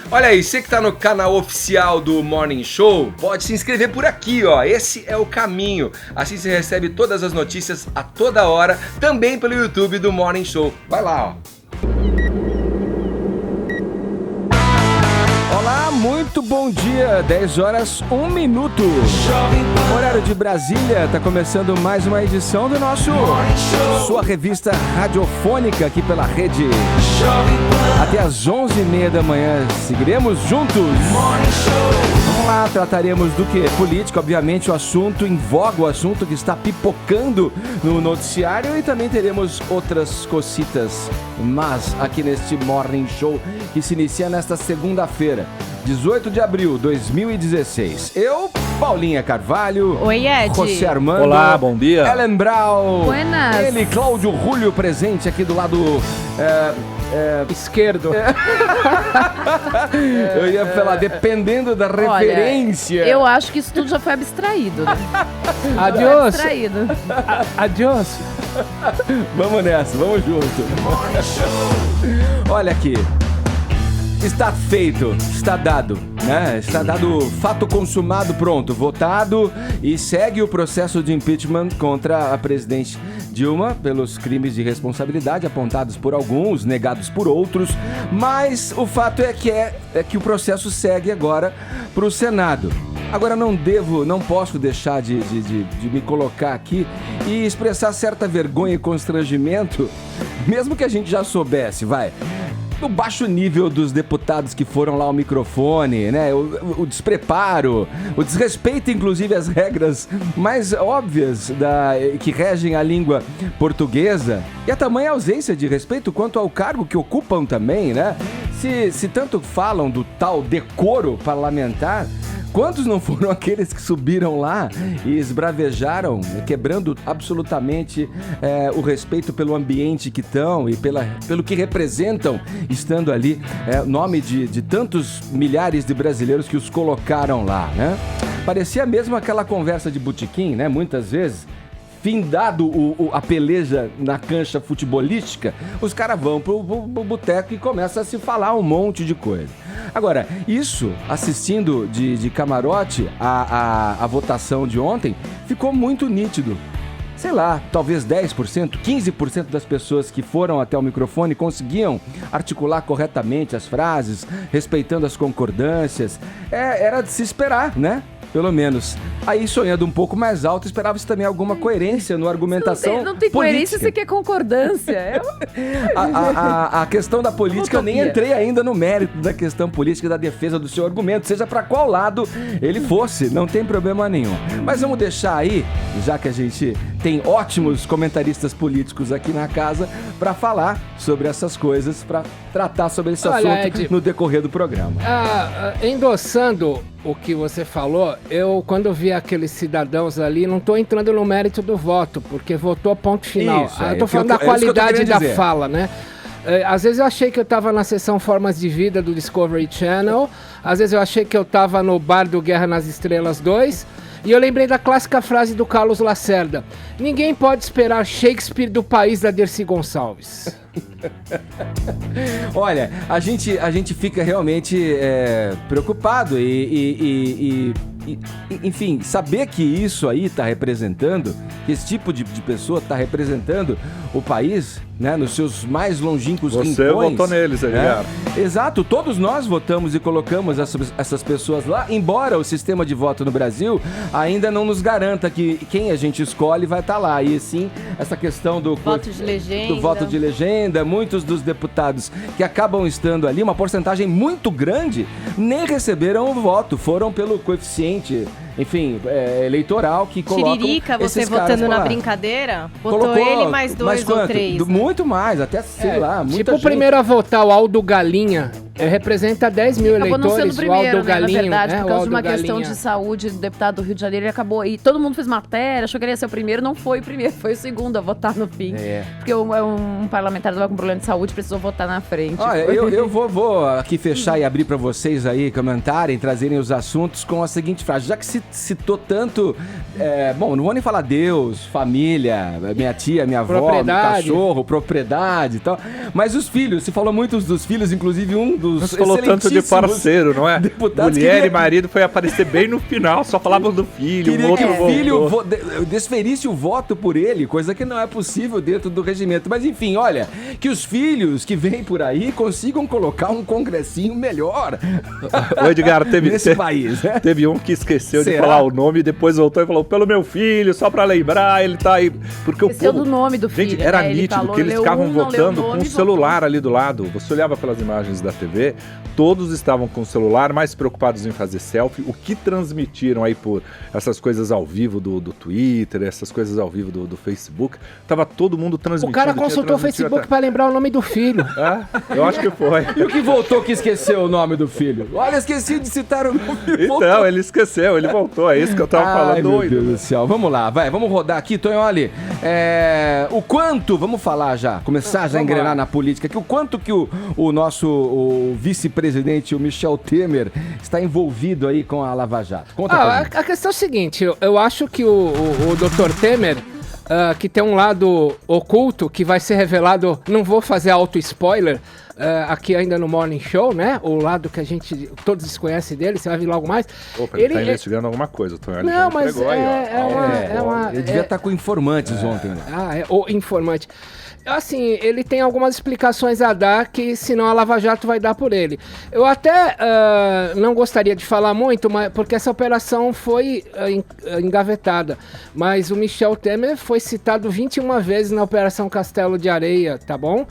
Olha aí, você que tá no canal oficial do Morning Show, pode se inscrever por aqui, ó. Esse é o caminho. Assim você recebe todas as notícias a toda hora, também pelo YouTube do Morning Show. Vai lá, ó. Olá, muito bom dia, 10 horas, 1 minuto. Horário de Brasília, tá começando mais uma edição do nosso sua revista radiofônica aqui pela rede. Até às 11h30 da manhã, seguiremos juntos. Vamos lá, trataremos do que? Política, obviamente, o assunto em voga, o assunto que está pipocando no noticiário, e também teremos outras cocitas, mas aqui neste Morning Show que se inicia nesta segunda-feira, 18 de abril de 2016. Eu, Paulinha Carvalho. Oi, Ed. José Armando. Olá, bom dia. Ellen Brown. Buenas. Ele, Cláudio Julio, presente aqui do lado esquerdo. Eu ia falar, dependendo da referência. Olha, eu acho que isso tudo já foi abstraído, né? Adiós. Abstraído. Adiós. Vamos nessa, vamos junto. Olha aqui. Está feito, está dado, né? Está dado, fato consumado, pronto, votado, e segue o processo de impeachment contra a presidente Dilma pelos crimes de responsabilidade apontados por alguns, negados por outros, mas o fato é que o processo segue agora para o Senado. Agora não posso deixar de me colocar aqui e expressar certa vergonha e constrangimento, mesmo que a gente já soubesse, o baixo nível dos deputados que foram lá ao microfone, né? O despreparo, o desrespeito, inclusive, às regras mais óbvias que regem a língua portuguesa, e a tamanha ausência de respeito quanto ao cargo que ocupam também, né? Se tanto falam do tal decoro parlamentar, quantos não foram aqueles que subiram lá e esbravejaram, quebrando absolutamente o respeito pelo ambiente que estão e pelo que representam, estando ali, nome de tantos milhares de brasileiros que os colocaram lá, né? Parecia mesmo aquela conversa de botequim, né? Muitas vezes, findado a peleja na cancha futebolística, os caras vão pro boteco e começam a se falar um monte de coisa. Agora, isso, assistindo de camarote a votação de ontem, ficou muito nítido. Sei lá, talvez 10%, 15% das pessoas que foram até o microfone conseguiam articular corretamente as frases, respeitando as concordâncias. Era de se esperar, né? Pelo menos. Aí, sonhando um pouco mais alto, esperava-se também alguma coerência na argumentação. Não tem coerência, você quer concordância. A questão da política, eu nem entrei ainda no mérito da questão política, da defesa do seu argumento, seja para qual lado ele fosse, não tem problema nenhum. Mas vamos deixar aí, já que a gente tem ótimos comentaristas políticos aqui na casa, para falar sobre essas coisas, para tratar sobre esse assunto, Ed, no decorrer do programa. Endossando o que você falou, eu, quando vi aqueles cidadãos ali, não estou entrando no mérito do voto, porque votou ponto final. Isso, eu estou falando da qualidade da fala, né? Às vezes eu achei que eu estava na sessão Formas de Vida do Discovery Channel, às vezes eu achei que eu estava no bar do Guerra nas Estrelas 2, e eu lembrei da clássica frase do Carlos Lacerda: ninguém pode esperar Shakespeare do país da Dercy Gonçalves. Olha, a gente fica realmente preocupado enfim, saber que isso aí está representando, que esse tipo de pessoa está representando o país, né, nos seus mais longínquos rincões. Você votou neles, Edgar. Exato, todos nós votamos e colocamos essas pessoas lá, embora o sistema de voto no Brasil ainda não nos garanta que quem a gente escolhe vai estar lá. E sim, essa questão do voto de legenda, muitos dos deputados que acabam estando ali, uma porcentagem muito grande, nem receberam o voto, foram pelo coeficiente, enfim, eleitoral que colocam Tiririca, você esses caras votando na lá. Brincadeira? Votou ele mais dois ou três. Né? Muito mais, até sei lá, muita tipo gente. O primeiro a votar, o Aldo Galinha, representa 10 mil acabou eleitores, não sendo o primeiro, o Aldo Galinho, na verdade, por causa de uma questão Galinha. de saúde do deputado do Rio de Janeiro, ele acabou, e todo mundo fez matéria, achou que ele ia ser o primeiro, não foi o primeiro, foi o segundo a votar no fim. Porque um parlamentar estava com problema de saúde, precisou votar na frente. Olha, eu vou aqui fechar e abrir para vocês aí comentarem, trazerem os assuntos com a seguinte frase, já que se citou tanto, bom, não vou nem falar Deus, família, minha tia, minha avó, cachorro, propriedade e tal, mas os filhos, se falou muito dos filhos, inclusive um Você falou tanto de parceiro, não é? Mulher e marido foi aparecer bem no final, só falavam do filho. Queria que o filho desferisse o voto por ele, coisa que não é possível dentro do regimento. Mas enfim, olha, que os filhos que vêm por aí consigam colocar um congressinho melhor. O Edgar, nesse país, né? Teve um que esqueceu de falar o nome e depois voltou e falou, pelo meu filho, só pra lembrar, ele tá aí. Porque esqueceu do nome do filho. Gente, era nítido que eles ficavam votando com o celular ali do lado. Você olhava pelas imagens da TV, todos estavam com o celular, mais preocupados em fazer selfie. O que transmitiram aí por essas coisas ao vivo do Twitter, essas coisas ao vivo do Facebook, tava todo mundo transmitindo. O cara consultou o Facebook pra lembrar o nome do filho. Eu acho que foi. E o que voltou que esqueceu o nome do filho? Olha, esqueci de citar o nome. Então, ele esqueceu, ele voltou. É isso que eu tava falando. Meu Deus do céu. Vamos lá, vamos rodar aqui, Tonholi. O quanto, vamos falar já, começar já a engrenar na política, que o quanto que o nosso vice-presidente, o Michel Temer, está envolvido aí com a Lava Jato. Conta pra gente. A questão é o seguinte, eu acho que o Dr. Temer, que tem um lado oculto que vai ser revelado, não vou fazer auto-spoiler, aqui ainda no Morning Show, né? O lado que a gente todos desconhecem dele, você vai vir logo mais. Opa, ele tá investigando alguma coisa, Não, mas ele devia estar com informantes ontem, né? O informante. Assim, ele tem algumas explicações a dar que senão a Lava Jato vai dar por ele. Eu até não gostaria de falar muito, porque essa operação foi engavetada. Mas o Michel Temer foi citado 21 vezes na Operação Castelo de Areia, tá bom?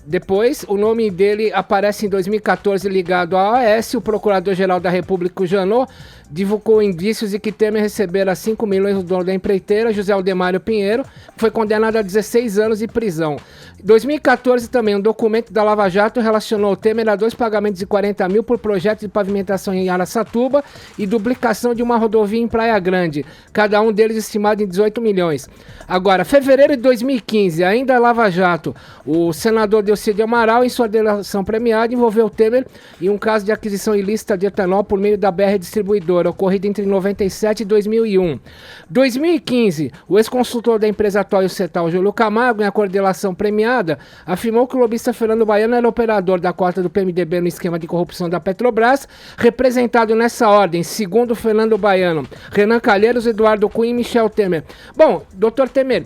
Depois, o nome dele aparece em 2014 ligado à OAS. O Procurador-Geral da República, o Janot, divulgou indícios de que Temer recebera 5 milhões do dono da empreiteira, José Aldemário Pinheiro, que foi condenado a 16 anos de prisão. Em 2014 também, um documento da Lava Jato relacionou Temer a 2 pagamentos de 40 mil por projetos de pavimentação em Araçatuba e duplicação de uma rodovia em Praia Grande, cada um deles estimado em 18 milhões. Agora, fevereiro de 2015, ainda a Lava Jato, o senador Delcídio Amaral, em sua delação premiada, envolveu Temer em um caso de aquisição ilícita de etanol por meio da BR Distribuidora, ocorrido entre 97 e 2001. 2015, o ex-consultor da empresa Toyo Setal, Júlio Camargo, em a delação premiada, afirmou que o lobista Fernando Baiano era operador da cota do PMDB no esquema de corrupção da Petrobras, representado nessa ordem, segundo Fernando Baiano, Renan Calheiros, Eduardo Cunha e Michel Temer. Bom, doutor Temer,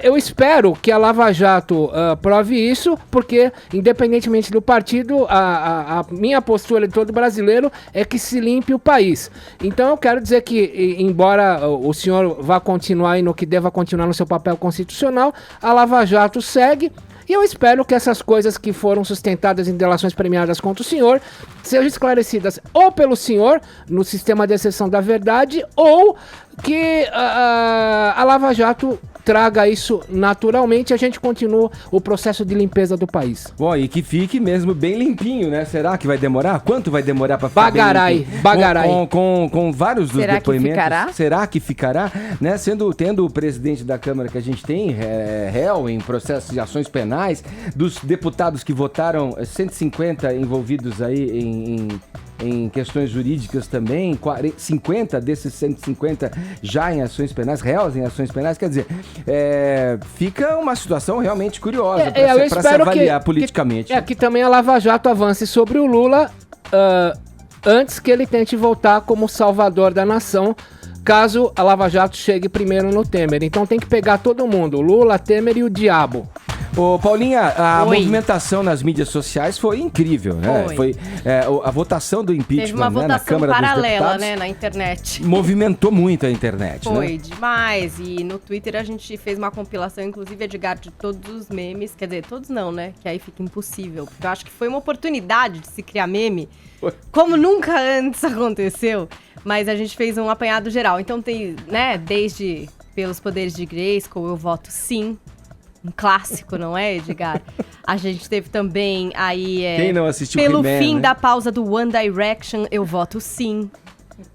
eu espero que a Lava Jato prove isso, porque, independentemente do partido, a minha postura de todo brasileiro é que se limpe o país. Então eu quero dizer que, embora o senhor vá continuar e no que deva continuar no seu papel constitucional, a Lava Jato segue. E eu espero que essas coisas que foram sustentadas em delações premiadas contra o senhor sejam esclarecidas ou pelo senhor no sistema de exceção da verdade, ou que a Lava Jato traga isso naturalmente e a gente continua o processo de limpeza do país. Bom, e que fique mesmo bem limpinho, né? Será que vai demorar? Quanto vai demorar para ficar bagarai? Com vários dos Será depoimentos. Que ficará? Será que ficará? Né? Tendo o presidente da Câmara que a gente tem, réu em processos de ações penais, dos deputados que votaram, 150 envolvidos aí em questões jurídicas também, 50 desses 150 já em ações penais, réus em ações penais, quer dizer, fica uma situação realmente curiosa para se avaliar politicamente. Que também a Lava Jato avance sobre o Lula antes que ele tente voltar como salvador da nação, caso a Lava Jato chegue primeiro no Temer. Então tem que pegar todo mundo, Lula, Temer e o diabo. Ô, Paulinha, a movimentação nas mídias sociais foi incrível, né? Foi a votação do impeachment, teve uma votação na Câmara paralela, dos Deputados, né, na internet. Movimentou muito a internet, Foi né? demais. E no Twitter a gente fez uma compilação, inclusive, Edgar, de todos os memes. Quer dizer, todos não, né? Que aí fica impossível. Porque eu acho que foi uma oportunidade de se criar meme, como nunca antes aconteceu. Mas a gente fez um apanhado geral. Então tem, né, desde pelos poderes de Grayskull, eu voto sim. Um clássico, não é, Edgar? A gente teve também aí... Quem não assistiu pelo He-Man, fim né? da pausa do One Direction, eu voto sim.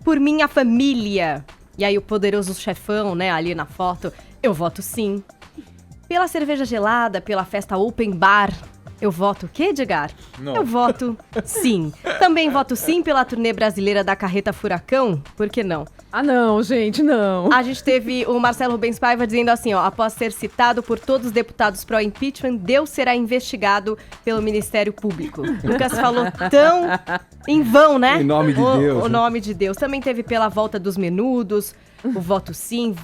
Por minha família. E aí o poderoso chefão, né, ali na foto, eu voto sim. Pela cerveja gelada, pela festa open bar, Eu voto o quê, Edgar? Não. Eu voto sim. Também voto sim pela turnê brasileira da Carreta Furacão. Por que não? Ah, não, gente, não. A gente teve o Marcelo Rubens Paiva dizendo assim, ó, após ser citado por todos os deputados pró-impeachment, Deus será investigado pelo Ministério Público. Lucas falou tão em vão, né? Em nome de Deus. O nome de Deus. Também teve pela volta dos menudos, o voto sim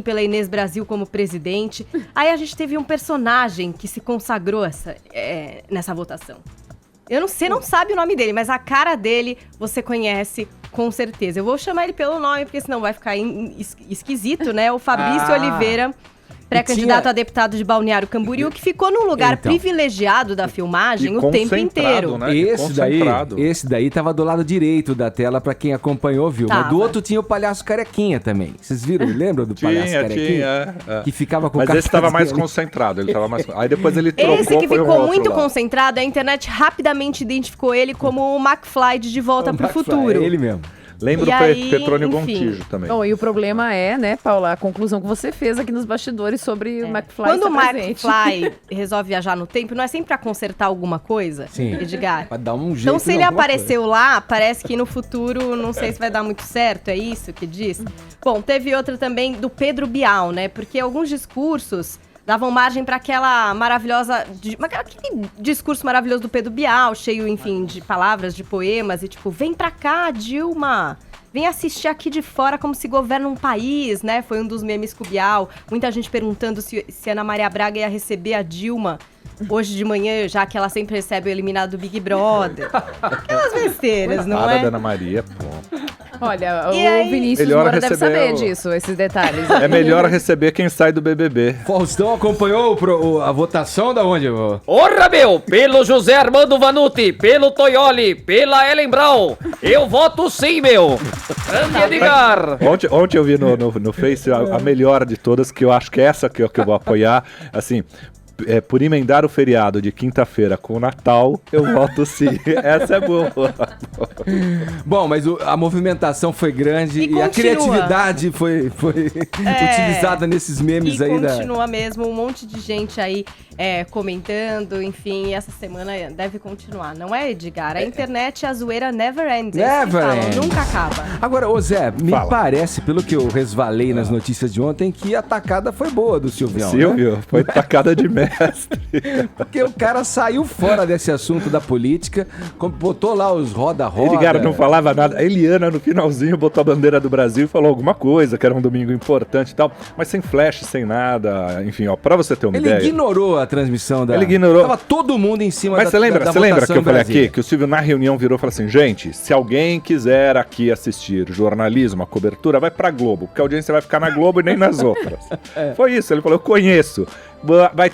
pela Inês Brasil como presidente. Aí a gente teve um personagem que se consagrou nessa votação. Você não sabe o nome dele, mas a cara dele você conhece com certeza. Eu vou chamar ele pelo nome, porque senão vai ficar esquisito, né? O Fabrício Oliveira, pré-candidato a deputado de Balneário Camboriú, que ficou num lugar privilegiado da filmagem o tempo inteiro. Né? Esse daí tava do lado direito da tela, pra quem acompanhou, viu? Mas do outro tinha o Palhaço Carequinha também. Vocês viram? Lembram do Palhaço Carequinha? Tinha. Que ficava com o Mas esse tava mais concentrado. Ele tava mais... Aí depois ele trocou. Esse que ficou muito concentrado, a internet rapidamente identificou ele como o McFly de Volta pro Futuro. É ele mesmo. Lembra o Petrônio Gontijo também. Bom, e o problema é, né, Paula, a conclusão que você fez aqui nos bastidores sobre o McFly. Quando o McFly resolve viajar no tempo, não é sempre pra consertar alguma coisa, sim, Edgar? Pra dar um jeito. Então, se ele apareceu lá, parece que no futuro, não sei se vai dar muito certo, é isso que diz? Bom, teve outra também do Pedro Bial, né? Porque alguns discursos davam margem para aquela maravilhosa... Aquele discurso maravilhoso do Pedro Bial, cheio, enfim, de palavras, de poemas, e tipo, vem pra cá, Dilma, vem assistir aqui de fora como se governa um país, né? Foi um dos memes com o Bial. Muita gente perguntando se Ana Maria Braga ia receber a Dilma hoje de manhã, já que ela sempre recebe o eliminado do Big Brother. Aquelas besteiras, não é? Da Ana Maria, pô. Olha, o Vinícius Moura deve saber disso, esses detalhes. É melhor receber quem sai do BBB. Faustão acompanhou a votação da onde? Porra, meu! Pelo José Armando Vanucci, pelo Toioli, pela Ellen Brown. Eu voto sim, meu! Grande Edgar! Ontem eu vi no Face a melhor de todas, que eu acho que é essa que eu vou apoiar. Assim... por emendar o feriado de quinta-feira com o Natal, eu voto sim. Essa é boa. Bom, mas a movimentação foi grande e a criatividade foi utilizada nesses memes aí. Continua mesmo, um monte de gente aí comentando, enfim, essa semana deve continuar. Não é, Edgar? A internet, a zoeira never ends. Nunca acaba. Agora, ô Zé, me parece, pelo que eu resvalei nas notícias de ontem, que a tacada foi boa do Silvião. Silvio, né? Foi tacada de mestre. Porque o cara saiu fora desse assunto da política, botou lá os roda-roda. Ele, cara, não falava nada. A Eliana, no finalzinho, botou a bandeira do Brasil e falou alguma coisa, que era um domingo importante e tal, mas sem flash, sem nada. Enfim, ó, pra você ter uma ideia. Ele ignorou a transmissão da... Ele ignorou. Tava todo mundo em cima mas da votação. Mas você lembra que eu falei aqui, que o Silvio na reunião virou e falou assim, gente, se alguém quiser aqui assistir jornalismo, a cobertura, vai pra Globo, porque a audiência vai ficar na Globo e nem nas outras. Foi isso, ele falou, eu conheço.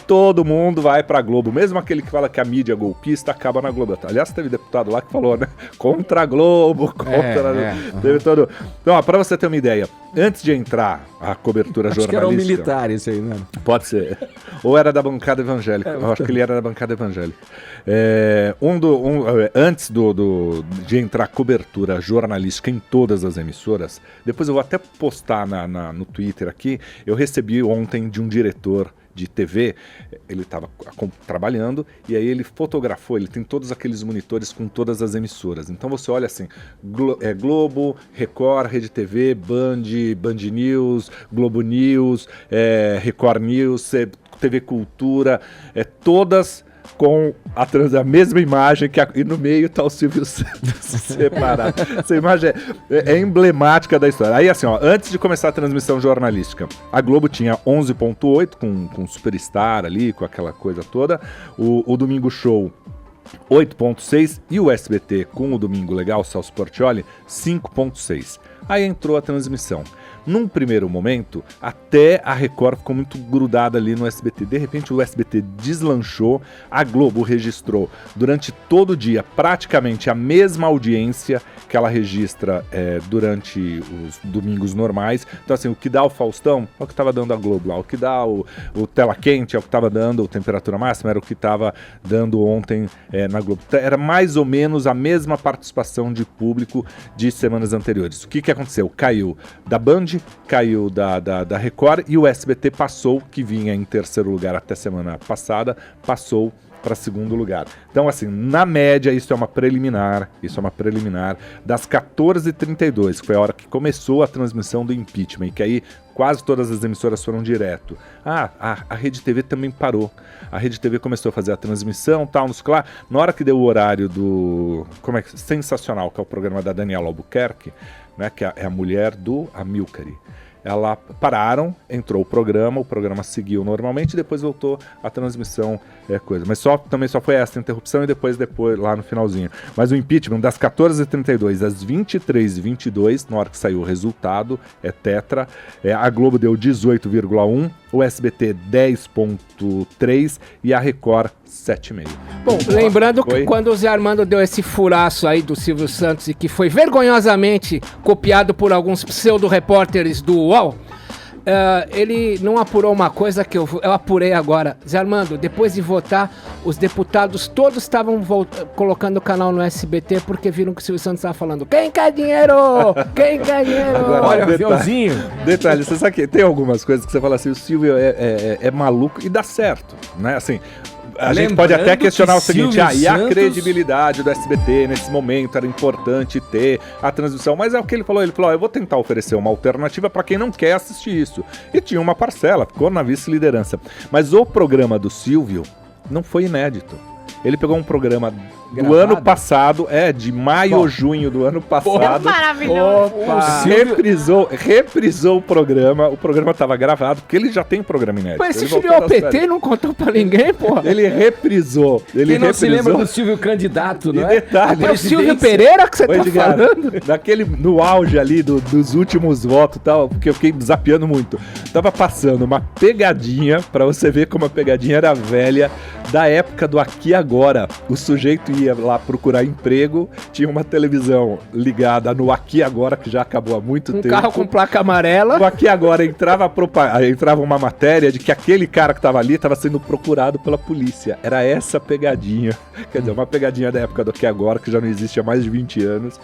Todo mundo vai pra Globo. Mesmo aquele que fala que a mídia é golpista acaba na Globo. Aliás, teve deputado lá que falou, né? Contra a Globo, Teve todo... Então, ó, pra você ter uma ideia, antes de entrar a cobertura jornalística... Acho que era um militar esse aí, né? Pode ser. Ou era da bancada evangélica. Eu acho que ele era da bancada evangélica. Antes de entrar a cobertura jornalística em todas as emissoras, depois eu vou até postar no Twitter aqui, eu recebi ontem de um diretor de TV, ele estava trabalhando e aí ele fotografou, ele tem todos aqueles monitores com todas as emissoras. Então você olha assim, Globo, Record, Rede TV, Band News, Globo News, Record News, TV Cultura, todas com a mesma imagem, e no meio tá o Silvio Santos separado. Essa imagem é emblemática da história. Aí assim, ó, antes de começar a transmissão jornalística, a Globo tinha 11.8 com Superstar ali, com aquela coisa toda, o Domingo Show 8.6 e o SBT com o Domingo Legal, Celso Portiolli, 5.6. Aí entrou a transmissão. Num primeiro momento, até a Record ficou muito grudada ali no SBT. De repente, o SBT deslanchou, a Globo registrou durante todo o dia praticamente a mesma audiência que ela registra durante os domingos normais. Então, assim, o que dá o Faustão é o que estava dando a Globo lá. O que dá o Tela Quente é o que estava dando, o Temperatura Máxima era o que estava dando ontem na Globo. Era mais ou menos a mesma participação de público de semanas anteriores. O que aconteceu? Caiu da Band, caiu da Record e o SBT passou, que vinha em terceiro lugar até semana passada, passou para segundo lugar. Então, assim, na média, isso é uma preliminar, das 14h32, que foi a hora que começou a transmissão do impeachment, e que aí quase todas as emissoras foram direto. A Rede TV também parou. A Rede TV começou a fazer a transmissão, tal, não sei lá. Na hora que deu o horário do Sensacional, que é o programa da Daniela Albuquerque, né, que é a mulher do Amilcari. Ela pararam, entrou o programa seguiu normalmente e depois voltou a transmissão, coisa. Mas também só foi essa interrupção e depois lá no finalzinho. Mas o impeachment das 14h32 às 23h22, na hora que saiu o resultado, tetra. A Globo deu 18,1, o SBT 10,3 e a Record 7,5. Bom, lembrando que quando o Zé Armando deu esse furaço aí do Silvio Santos e que foi vergonhosamente copiado por alguns pseudo-repórteres do UOL, ele não apurou uma coisa que eu apurei agora. Zé Armando, depois de votar, os deputados todos estavam colocando o canal no SBT porque viram que o Silvio Santos estava falando: quem quer dinheiro? Quem quer dinheiro? Agora, olha, aviãozinho. Detalhe, você sabe que tem algumas coisas que você fala assim, o Silvio é maluco e dá certo, né? Assim, a gente pode até questionar o seguinte, e a credibilidade do SBT nesse momento era importante ter a transmissão, mas é o que ele falou, eu vou tentar oferecer uma alternativa para quem não quer assistir isso. E tinha uma parcela, ficou na vice-liderança. Mas o programa do Silvio não foi inédito. Ele pegou um programa do ano passado, de maio ou junho do ano passado. Maravilhoso. Reprisou o programa estava gravado, porque ele já tem programa inédito. Mas ele filiou ao PT e não contou pra ninguém, porra. Ele reprisou. Quem não se lembra do Silvio candidato, não é? Detalhe, é o Silvio Pereira que você tá falando? No auge ali dos últimos votos e tal, porque eu fiquei zapeando muito. Tava passando uma pegadinha, pra você ver como a pegadinha era velha, da época do Aqui Agora. O sujeito ia lá procurar emprego, tinha uma televisão ligada no Aqui Agora, que já acabou há muito tempo. Um carro com placa amarela. No Aqui Agora entrava uma matéria de que aquele cara que estava ali estava sendo procurado pela polícia. Era essa pegadinha. Quer dizer, uma pegadinha da época do Aqui Agora, que já não existe há mais de 20 anos.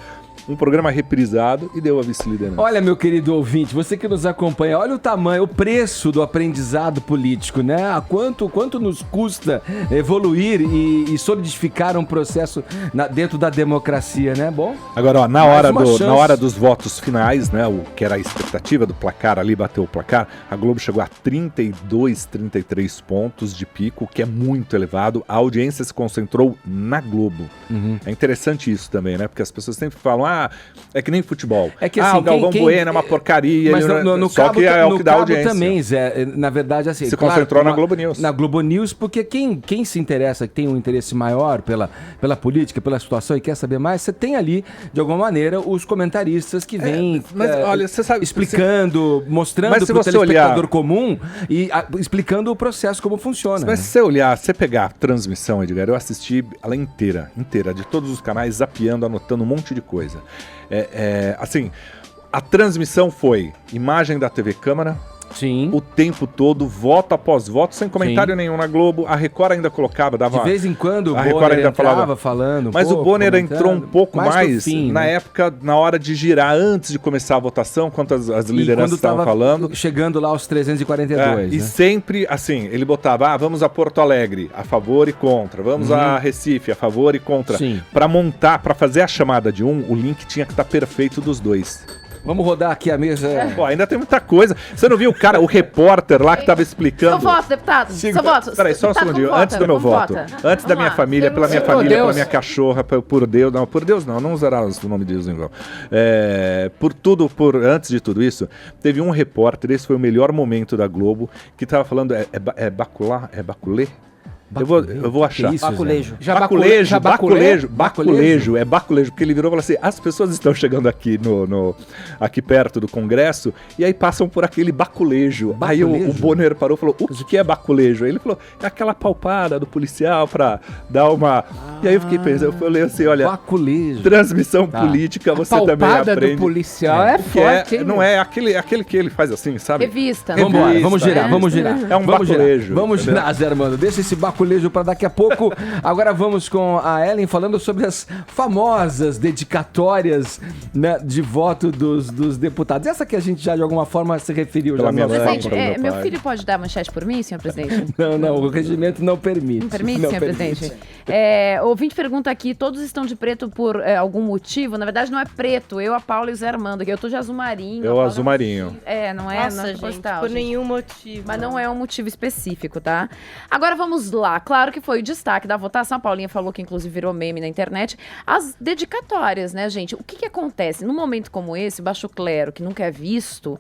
Um programa reprisado e deu a vice-liderança. Olha, meu querido ouvinte, você que nos acompanha, olha o tamanho, o preço do aprendizado político, né? Quanto nos custa evoluir e solidificar um processo dentro da democracia, né? Bom. Agora, ó, na hora dos votos finais, né? O que era a expectativa do placar ali, bateu o placar, a Globo chegou a 32, 33 pontos de pico, que é muito elevado. A audiência se concentrou na Globo. Uhum. É interessante isso também, né? Porque as pessoas sempre falam, é que nem futebol. É que assim, o Galvão Bueno é uma porcaria. Mas no só cabo, que é o que dá audiência. Também, Zé, na verdade, assim... Se concentrou na Globo News. Na Globo News, porque quem se interessa, que tem um interesse maior pela política, pela situação e quer saber mais, você tem ali, de alguma maneira, os comentaristas que vêm olha, você sabe, explicando, mostrando para o telespectador comum e explicando o processo, como funciona. Mas se você olhar, se você pegar a transmissão, Edgar, eu assisti ela inteira, de todos os canais, zapeando, anotando um monte de coisa. Assim, a transmissão foi imagem da TV Câmara, sim, o tempo todo, voto após voto, sem comentário nenhum na Globo. A Record ainda colocava, dava... De vez em quando o Bonner ainda entrava falando. Mas o Bonner entrou um pouco mais na época, na hora de girar, antes de começar a votação, quando as lideranças estavam falando. Chegando lá aos 342. E sempre, assim, ele botava, vamos a Porto Alegre, a favor e contra. Vamos a Recife, a favor e contra. Para fazer a chamada de o link tinha que estar perfeito dos dois. Vamos rodar aqui a mesa. Pô, ainda tem muita coisa. Você não viu o repórter lá que tava explicando? Seu voto, deputado. Seu voto. Peraí, só um segundinho. Antes do meu voto. Antes da minha família, pela minha família, pela minha cachorra, por Deus. Não, por Deus não usará o nome de Deus em vão. Antes de tudo isso, teve um repórter, esse foi o melhor momento da Globo, que tava falando, Baculê? Eu vou achar. Isso, baculejo. Baculejo, porque ele virou e falou assim, as pessoas estão chegando aqui aqui perto do Congresso e aí passam por aquele baculejo. Aí o Bonner parou e falou, o que é baculejo? Aí ele falou, é aquela palpada do policial pra dar uma... E aí eu fiquei pensando, eu falei assim, olha, baculejo. Transmissão política, você também aprende. A palpada do policial é forte, não é aquele que ele faz assim, sabe? Revista. Vamos girar. É um baculejo. Vamos girar, Zé Armando. Deixa esse baculejo saculejo para daqui a pouco. Agora vamos com a Ellen falando sobre as famosas dedicatórias, né, de voto dos deputados. Essa que a gente já de alguma forma se referiu. Já presidente, meu filho pode dar manchete por mim, senhor presidente? Não, o regimento não permite. Não permite, senhor presidente? O ouvinte pergunta aqui, todos estão de preto por algum motivo? Na verdade não é preto, eu, a Paula e o Zé Armando aqui. Eu tô de azul marinho. Eu azul marinho. Não é? Nossa, gente, postal, por nenhum motivo. Mas não é um motivo específico, tá? Agora vamos lá. Claro que foi o destaque da votação. A Paulinha falou que inclusive virou meme na internet. As dedicatórias, né, gente? O que acontece? Num momento como esse, o baixo clero, que nunca é visto,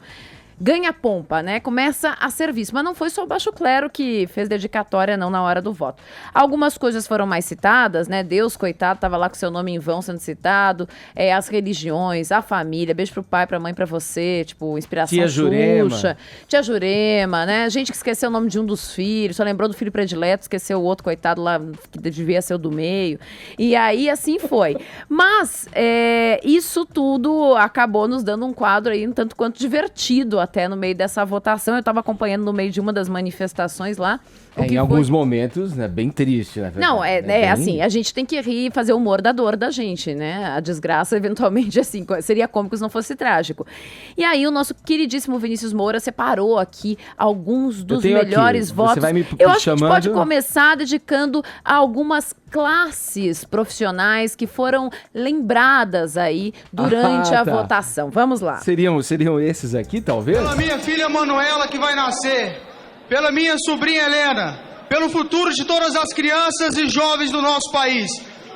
ganha pompa, né? Começa a ser visto. Mas não foi só o baixo clero que fez dedicatória, não, na hora do voto. Algumas coisas foram mais citadas, né? Deus, coitado, tava lá com seu nome em vão sendo citado. As religiões, a família, beijo pro pai, pra mãe, pra você. Tipo, inspiração Tia Jurema. Xuxa. Tia Jurema, né? Gente que esqueceu o nome de um dos filhos, só lembrou do filho predileto, esqueceu o outro, coitado, lá, que devia ser o do meio. E aí, assim foi. Mas, isso tudo acabou nos dando um quadro aí um tanto quanto divertido até no meio dessa votação. Eu estava acompanhando no meio de uma das manifestações lá. Em alguns momentos, né, bem triste, né? Não, bem... assim, a gente tem que rir e fazer humor da dor da gente, né? A desgraça, eventualmente, assim, seria cômico se não fosse trágico. E aí, o nosso queridíssimo Vinícius Moura separou aqui alguns dos melhores votos. Você vai me Eu acho que a gente pode começar dedicando a algumas classes profissionais que foram lembradas aí durante a votação. Vamos lá. Seriam esses aqui, talvez? Pela minha filha Manuela, que vai nascer, pela minha sobrinha Helena, pelo futuro de todas as crianças e jovens do nosso país,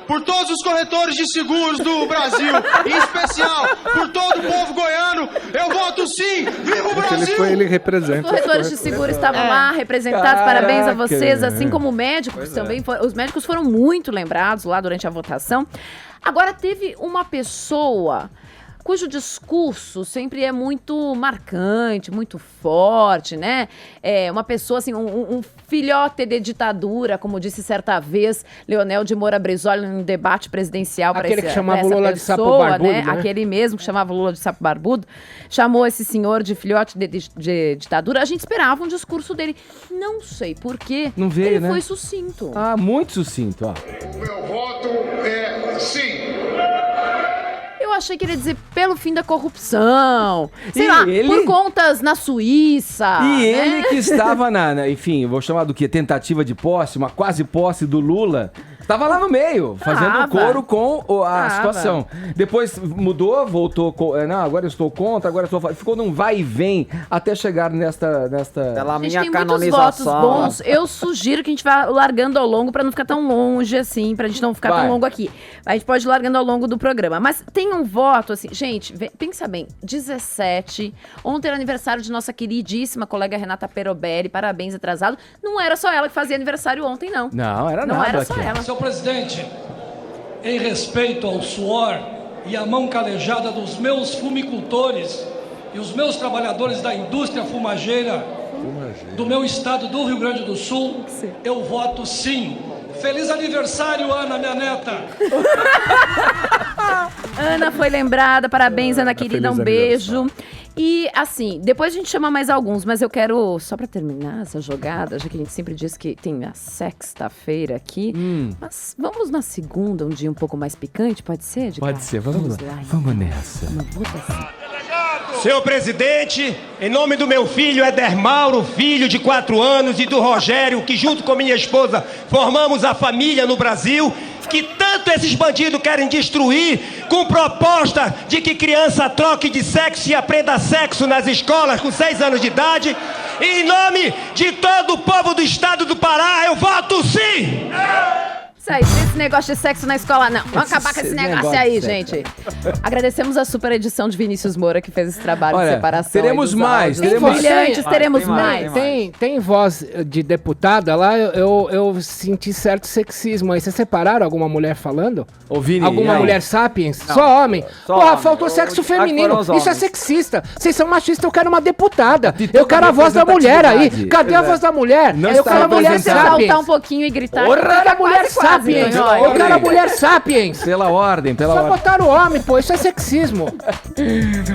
por todos os corretores de seguros do Brasil, em especial por todo o povo goiano, eu voto sim! Viva o Brasil! Ele representa. Os corretores de seguro estavam lá representados. Parabéns a vocês, assim como médicos também. Os médicos foram muito lembrados lá durante a votação. Agora, teve uma pessoa cujo discurso sempre é muito marcante, muito forte, né? Uma pessoa, assim, um filhote de ditadura, como disse certa vez Leonel de Moura Brizola em um debate presidencial. Aquele que chamava o Lula de sapo barbudo, né? Aquele mesmo que chamava o Lula de sapo barbudo, chamou esse senhor de filhote de ditadura. A gente esperava um discurso dele. Não sei por quê. Não veio, ele né? foi sucinto. Muito sucinto, ó. O meu voto é sim. Eu achei que ele ia dizer pelo fim da corrupção. Sei lá, ele... por contas na Suíça. E né? ele que estava enfim, eu vou chamar do quê? Tentativa de posse, uma quase posse do Lula. Estava lá no meio, fazendo coro com a situação. Depois mudou, voltou. Não, agora eu estou contra, agora eu estou. Ficou num vai e vem até chegar nesta. Pela minha tem canonização. Muitos votos bons. Eu sugiro que a gente vá largando ao longo para não ficar tão longe assim, pra gente não ficar tão longo aqui. A gente pode ir largando ao longo do programa. Mas tem um voto, assim, gente, pensa bem, 17. Ontem era aniversário de nossa queridíssima colega Renata Perobelli. Parabéns, atrasado. Não era só ela que fazia aniversário ontem, não. Não, era não nada. Não era só ela. Senhor presidente, em respeito ao suor e à mão calejada dos meus fumicultores e os meus trabalhadores da indústria fumageira do meu estado do Rio Grande do Sul, eu voto sim. Feliz aniversário, Ana, minha neta. Ana foi lembrada, parabéns, Ana querida, um beijo. E, assim, depois a gente chama mais alguns, mas eu quero, só pra terminar essa jogada, já que a gente sempre diz que tem a sexta-feira aqui, mas vamos na segunda, um dia um pouco mais picante, pode ser, Edgar? Pode ser, vamos lá. Vamos nessa. Uma votação. Senhor presidente, em nome do meu filho Éder Mauro, filho de 4 anos, e do Rogério, que junto com minha esposa formamos a família no Brasil, que tanto esses bandidos querem destruir, com proposta de que criança troque de sexo e aprenda sexo nas escolas com 6 anos de idade. E em nome de todo o povo do estado do Pará, eu voto sim! Isso aí, esse negócio de sexo na escola, não. Vamos acabar com esse negócio aí, gente. Agradecemos a super edição de Vinícius Moura, que fez esse trabalho de separação. Teremos mais. Brilhantes, teremos mais. Tem voz de deputada lá, eu senti certo sexismo aí. Vocês separaram alguma mulher falando? Ô, Vini, alguma mulher sapiens? Não. Só homem. Porra, faltou sexo feminino. Isso é sexista. Vocês são machistas, eu quero uma deputada. Eu quero a voz da mulher aí. Cadê a voz da mulher? Eu quero a mulher sapiens. Saltar um pouquinho e gritar. Eu quero a mulher sapiens. Eu quero a mulher sapiens. Pela ordem, pela ordem. Só botaram o homem, pô. Isso é sexismo.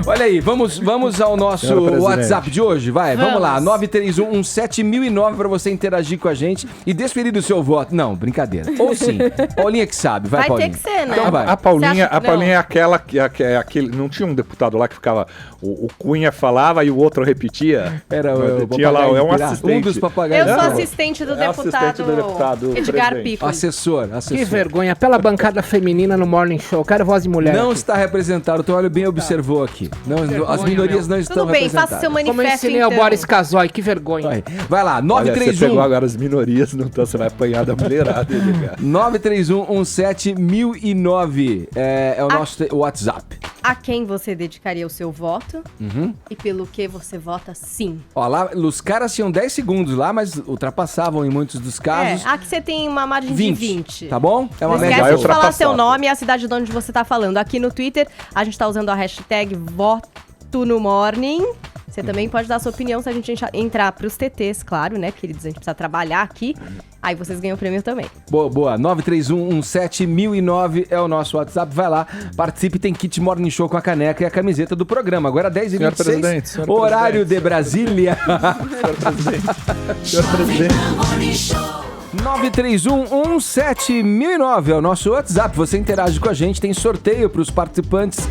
Olha aí, vamos ao nosso WhatsApp de hoje, vai, vamos lá, 931-17009 pra você interagir com a gente e desferir o seu voto. Não, brincadeira. Ou sim, Paulinha que sabe, vai Paulinha. Vai ter que ser, né? Então vai. A Paulinha é aquela que aquele, não tinha um deputado lá que ficava, o Cunha falava e o outro repetia? Era o tinha lá, é um assistente. Um dos papagaios. Eu sou assistente do deputado Edgar Piccoli. Assessor. Que vergonha, pela bancada feminina no Morning Show, quero voz de mulher. Não aqui. está representado, o Toalho bem observou aqui. Não, as minorias não estão Tudo bem, representadas. faça seu manifesto. Como eu ensinei então. ao Boris Casoy, que vergonha. Vai lá, Olha, você 931. pegou agora as minorias, não tá, você vai apanhar da mulherada, Edgar. 931-17009 é o nosso WhatsApp. A quem você dedicaria o seu voto e pelo que você vota sim. Ó, lá, os caras tinham 10 segundos lá, mas ultrapassavam em muitos dos casos. Aqui você tem uma margem de 20. Tá bom? É uma Não média. esquece de falar seu nome e a cidade de onde você tá falando. Aqui no Twitter, a gente tá usando a hashtag VotoNoMorning. Você também pode dar a sua opinião se a gente entrar pros TTs, claro, né, queridos? A gente precisa trabalhar aqui. Aí vocês ganham o prêmio também. Boa. 931-17009 é o nosso WhatsApp. Vai lá, participe. Tem kit Morning Show com a caneca e a camiseta do programa. Agora 10h26, horário de Brasília. Senhor presidente. 931-17009 é o nosso WhatsApp. Você interage com a gente, tem sorteio para os participantes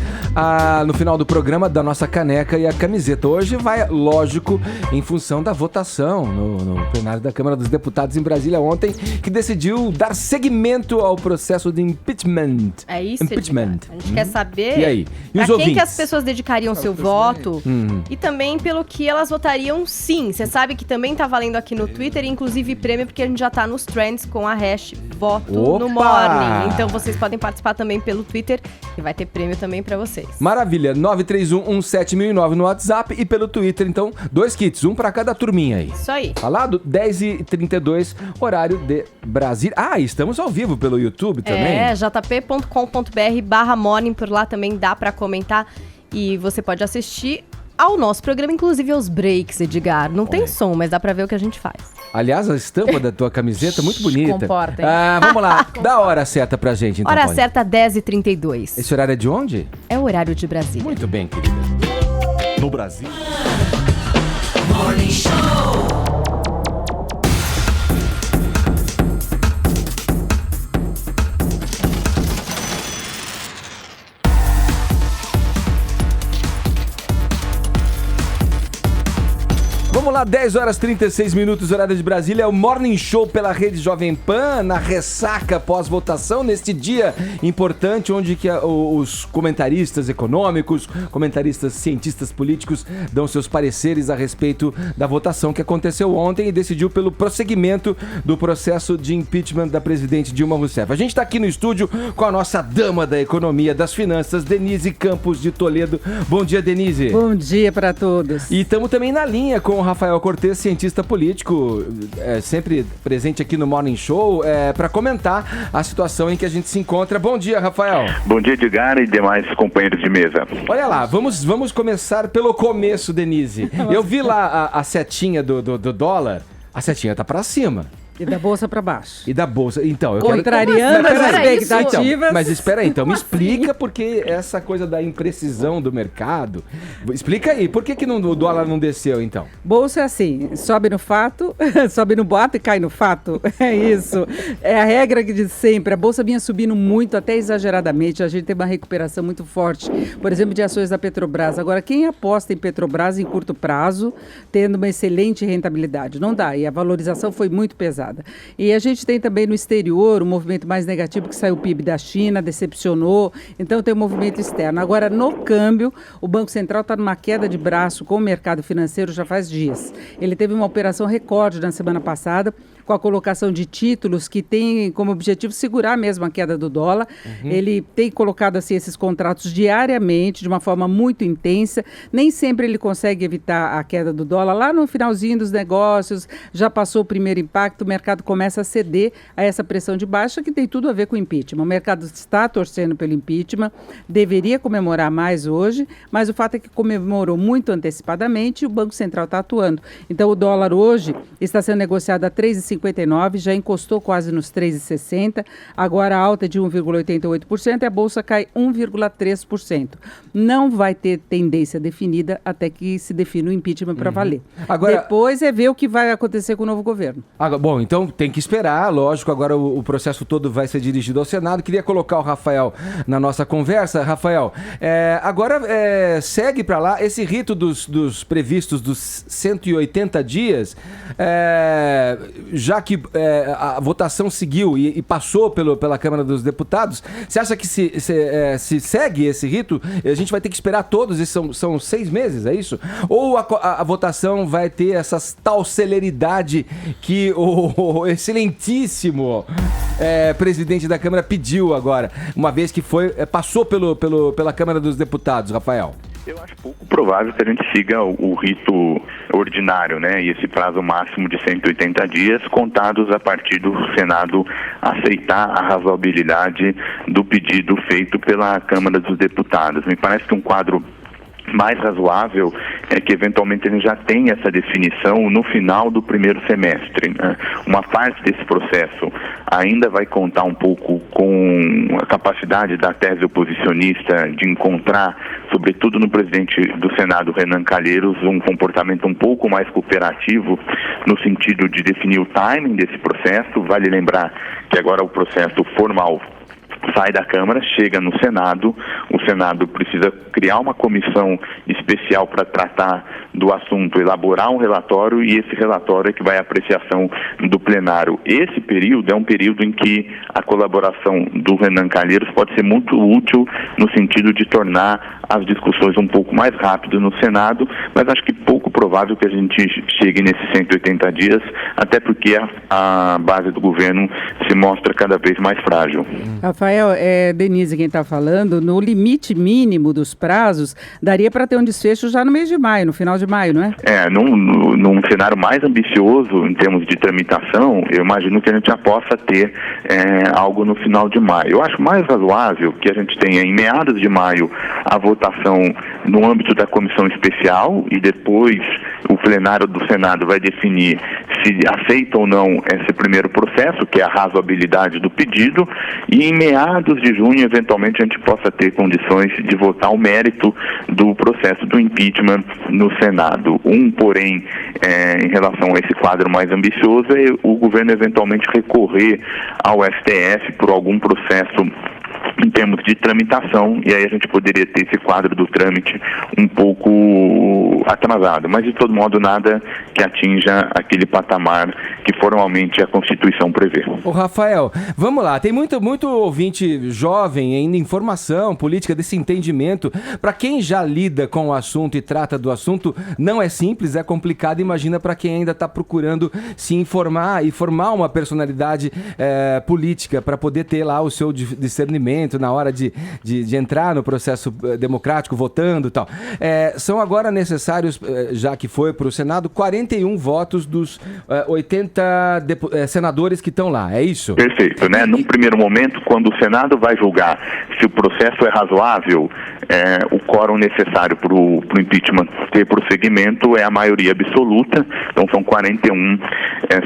no final do programa da nossa caneca e a camiseta. Hoje vai, lógico, em função da votação no plenário da Câmara dos Deputados em Brasília ontem, que decidiu dar seguimento ao processo de impeachment. É isso, impeachment. A gente quer saber E aí? E os pra quem ouvintes? que as pessoas dedicariam seu voto e também pelo que elas votariam sim. Você sabe que também tá valendo aqui no Twitter, inclusive prêmio, porque a gente já tá nos trends com a hash VotoNoMorning. Então vocês podem participar também pelo Twitter, que vai ter prêmio também pra vocês. Maravilha, 931-17009 no WhatsApp e pelo Twitter, então, 2 kits, um pra cada turminha aí. Isso aí. Falado, 10h32, horário de Brasília. Estamos ao vivo pelo YouTube também. jp.com.br/morning, por lá também dá pra comentar e você pode assistir ao nosso programa, inclusive aos breaks, Edgar. Não tem som, mas dá pra ver o que a gente faz. Aliás, a estampa da tua camiseta é muito bonita. Comportem. Vamos lá, dá a hora certa pra gente, então. Hora Paulinha. certa, 10h32. Esse horário é de onde? É o horário de Brasília. Muito bem, querida. No Brasil. Morning Show. Vamos lá, 10h36, horário de Brasília, é o Morning Show pela Rede Jovem Pan, na ressaca pós-votação, neste dia importante, onde que os comentaristas econômicos, comentaristas cientistas políticos dão seus pareceres a respeito da votação que aconteceu ontem e decidiu pelo prosseguimento do processo de impeachment da presidente Dilma Rousseff. A gente está aqui no estúdio com a nossa dama da economia, das finanças, Denise Campos de Toledo. Bom dia, Denise. Bom dia para todos. E estamos também na linha com o Rafael Cortez, cientista político, sempre presente aqui no Morning Show, para comentar a situação em que a gente se encontra. Bom dia, Rafael. Bom dia, Edgar e demais companheiros de mesa. Olha lá, vamos começar pelo começo, Denise. Eu vi lá a setinha do dólar, a setinha tá para cima. E da bolsa para baixo. E da bolsa, então. Contrariando as expectativas. Então, mas espera aí, então me explica porque essa coisa da imprecisão do mercado. Explica aí, por que o dólar não desceu, então? Bolsa é assim, sobe no fato, sobe no boato e cai no fato. É isso. É a regra de sempre. A bolsa vinha subindo muito, até exageradamente. A gente teve uma recuperação muito forte, por exemplo, de ações da Petrobras. Agora, quem aposta em Petrobras em curto prazo, tendo uma excelente rentabilidade? Não dá. E a valorização foi muito pesada. E a gente tem também no exterior um movimento mais negativo, que saiu o PIB da China, decepcionou, então tem um movimento externo. Agora, no câmbio, o Banco Central está numa queda de braço com o mercado financeiro já faz dias. Ele teve uma operação recorde na semana passada, com a colocação de títulos que tem como objetivo segurar mesmo a queda do dólar. Ele tem colocado assim esses contratos diariamente, de uma forma muito intensa. Nem sempre ele consegue evitar a queda do dólar. Lá no finalzinho dos negócios, já passou o primeiro impacto, o mercado começa a ceder a essa pressão de baixa, que tem tudo a ver com o impeachment. O mercado está torcendo pelo impeachment, deveria comemorar mais hoje, mas o fato é que comemorou muito antecipadamente e o Banco Central está atuando. Então o dólar hoje está sendo negociado a 3,50 2,59, já encostou quase nos 3,60, agora a alta é de 1,88% e a Bolsa cai 1,3%. Não vai ter tendência definida até que se defina o impeachment para valer. Agora, depois é ver o que vai acontecer com o novo governo. Bom, então tem que esperar, lógico, agora o processo todo vai ser dirigido ao Senado. Queria colocar o Rafael na nossa conversa. Rafael, agora segue para lá esse rito dos previstos dos 180 dias, já que a votação seguiu e passou pela Câmara dos Deputados. Você acha que se segue esse rito, a gente vai ter que esperar todos, e são 6 meses, é isso? Ou a votação vai ter essa tal celeridade que o excelentíssimo presidente da Câmara pediu agora, uma vez que passou pela Câmara dos Deputados, Rafael? Eu acho pouco provável que a gente siga o rito ordinário, né? E esse prazo máximo de 180 dias, contados a partir do Senado aceitar a razoabilidade do pedido feito pela Câmara dos Deputados. Me parece que um quadro mais razoável é que eventualmente ele já tenha essa definição no final do primeiro semestre, né? Uma parte desse processo ainda vai contar um pouco com a capacidade da tese oposicionista de encontrar, sobretudo no presidente do Senado, Renan Calheiros, um comportamento um pouco mais cooperativo no sentido de definir o timing desse processo. Vale lembrar que agora o processo formal sai da Câmara, chega no Senado, o Senado precisa criar uma comissão especial para tratar do assunto, elaborar um relatório, e esse relatório é que vai à apreciação do plenário. Esse período é um período em que a colaboração do Renan Calheiros pode ser muito útil no sentido de tornar as discussões um pouco mais rápidas no Senado, mas acho que pouco provável que a gente chegue nesses 180 dias, até porque a base do governo se mostra cada vez mais frágil. Rafael, Denise quem está falando, no limite mínimo dos prazos, daria para ter um desfecho já no mês de maio, no final de maio, não é? Num cenário mais ambicioso em termos de tramitação, eu imagino que a gente já possa ter algo no final de maio. Eu acho mais razoável que a gente tenha em meados de maio a votação no âmbito da comissão especial, e depois o plenário do Senado vai definir se aceita ou não esse primeiro processo, que é a razoabilidade do pedido, e em meados de junho, eventualmente, a gente possa ter condições de votar o mérito do processo do impeachment no Senado. Porém, em relação a esse quadro mais ambicioso, é o governo eventualmente recorrer ao STF por algum processo em termos de tramitação, e aí a gente poderia ter esse quadro do trâmite um pouco atrasado, mas de todo modo nada que atinja aquele patamar que formalmente a Constituição prevê. Ô Rafael, vamos lá, tem muito ouvinte jovem ainda em formação política, desse entendimento. Para quem já lida com o assunto e trata do assunto, não é simples, é complicado. Imagina para quem ainda está procurando se informar e formar uma personalidade política para poder ter lá o seu discernimento na hora de entrar no processo democrático, votando e tal. São agora necessários, já que foi para o Senado, 41 votos dos 80 senadores que estão lá, é isso? Perfeito, né? Num primeiro momento, quando o Senado vai julgar se o processo é razoável, o quórum necessário para o impeachment ter prosseguimento é a maioria absoluta, então são 41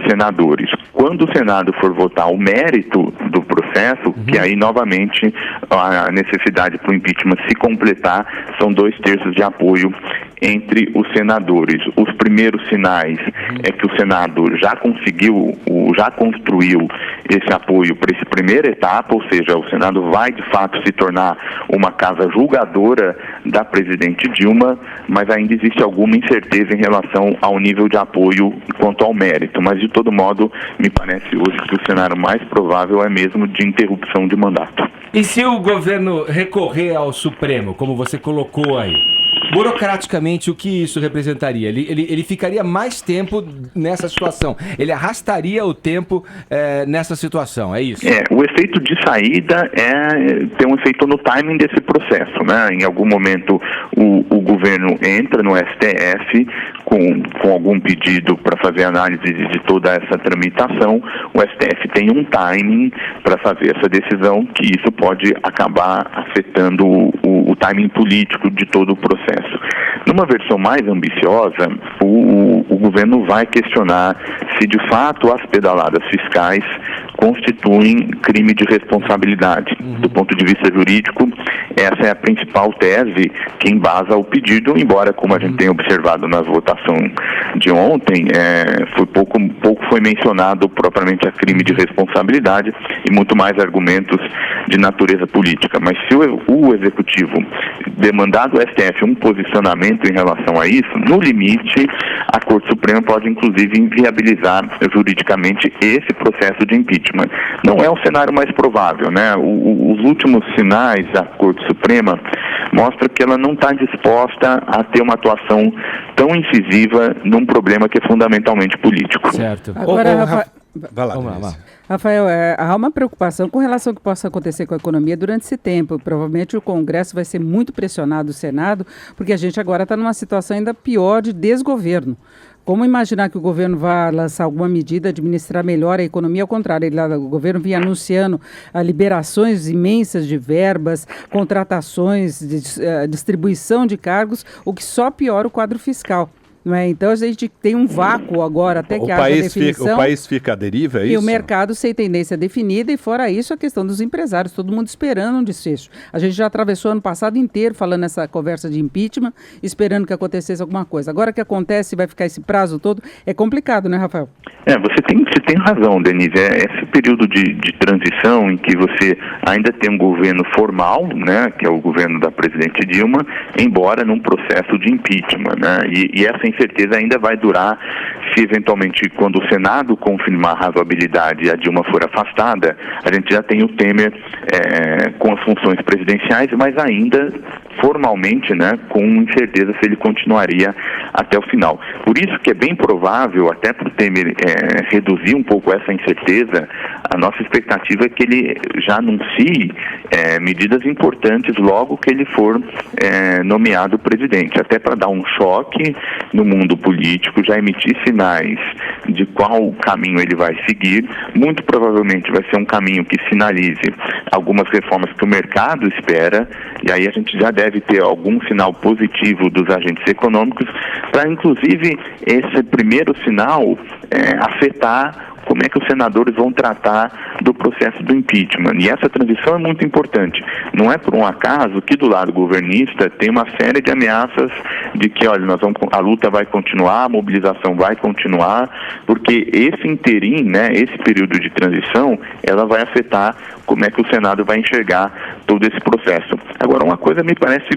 senadores. Quando o Senado for votar o mérito do processo, que aí novamente a necessidade para o impeachment se completar, são 2/3 de apoio entre os senadores. Os primeiros sinais é que o Senado já construiu esse apoio para essa primeira etapa, ou seja, o Senado vai de fato se tornar uma casa julgadora da presidente Dilma, mas ainda existe alguma incerteza em relação ao nível de apoio quanto ao mérito. Mas de todo modo, me parece hoje que o cenário mais provável é mesmo de interrupção de mandato. E se o governo recorrer ao Supremo, como você colocou aí, burocraticamente, o que isso representaria? Ele ficaria mais tempo nessa situação, ele arrastaria o tempo nessa situação, é isso? O efeito de saída tem um efeito no timing desse processo, né? Em algum momento o governo entra no STF com algum pedido para fazer análise de toda essa tramitação, o STF tem um timing para fazer essa decisão, que isso pode acabar afetando o timing político de todo o processo. Numa versão mais ambiciosa, o governo vai questionar se de fato as pedaladas fiscais constituem crime de responsabilidade. Do ponto de vista jurídico, essa é a principal tese que embasa o pedido, embora, como a gente tem observado na votação de ontem, pouco foi mencionado propriamente a crime de responsabilidade e muito mais argumentos de natureza política. Mas se o Executivo demandar do STF um posicionamento em relação a isso, no limite, a Corte Suprema pode, inclusive, inviabilizar juridicamente esse processo de impeachment. Não é o cenário mais provável, né? Os últimos sinais da Corte Suprema mostram que ela não está disposta a ter uma atuação tão incisiva num problema que é fundamentalmente político. Certo. Agora, Vamos lá. Rafael, há uma preocupação com relação ao que possa acontecer com a economia durante esse tempo. Provavelmente o Congresso vai ser muito pressionado, o Senado, porque a gente agora está numa situação ainda pior de desgoverno. Como imaginar que o governo vai lançar alguma medida, administrar melhor a economia? Ao contrário, o governo vinha anunciando liberações imensas de verbas, contratações, distribuição de cargos, o que só piora o quadro fiscal. Não é? Então a gente tem um vácuo agora até que haja definição. O país fica à deriva, é isso? E o mercado sem tendência definida, e fora isso a questão dos empresários, todo mundo esperando um desfecho. A gente já atravessou ano passado inteiro falando nessa conversa de impeachment, esperando que acontecesse alguma coisa. Agora que acontece, vai ficar esse prazo todo, é complicado, né, Rafael? Você tem razão, Denise. Esse período de transição em que você ainda tem um governo formal, né, que é o governo da presidente Dilma, embora num processo de impeachment, né, e essa incerteza ainda vai durar se eventualmente, quando o Senado confirmar a razoabilidade e a Dilma for afastada, a gente já tem o Temer com as funções presidenciais, mas ainda formalmente, né, com incerteza se ele continuaria até o final. Por isso que é bem provável, até para o Temer reduzir um pouco essa incerteza, a nossa expectativa é que ele já anuncie medidas importantes logo que ele for nomeado presidente, até para dar um choque no mundo político, já emitir sinais de qual caminho ele vai seguir. Muito provavelmente vai ser um caminho que sinalize algumas reformas que o mercado espera, e aí a gente já deve ter algum sinal positivo dos agentes econômicos para, inclusive, esse primeiro sinal afetar como é que os senadores vão tratar do processo do impeachment. E essa transição é muito importante. Não é por um acaso que do lado governista tem uma série de ameaças de que, olha, a luta vai continuar, a mobilização vai continuar, porque esse interim, né, esse período de transição, ela vai afetar como é que o Senado vai enxergar todo esse processo. Agora, uma coisa me parece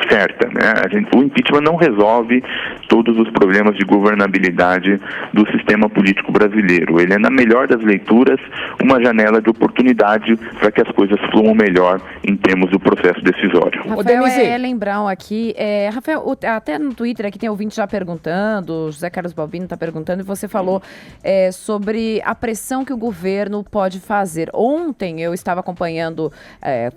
certa, né? O impeachment não resolve todos os problemas de governabilidade do sistema político brasileiro. Ele é, na melhor das leituras, uma janela de oportunidade para que as coisas fluam melhor em termos do processo decisório. Rafael, Ellen Brown aqui. Rafael, até no Twitter aqui tem ouvinte já perguntando, o José Carlos Balbino está perguntando, e você falou sobre a pressão que o governo pode fazer. Ontem eu estava acompanhando,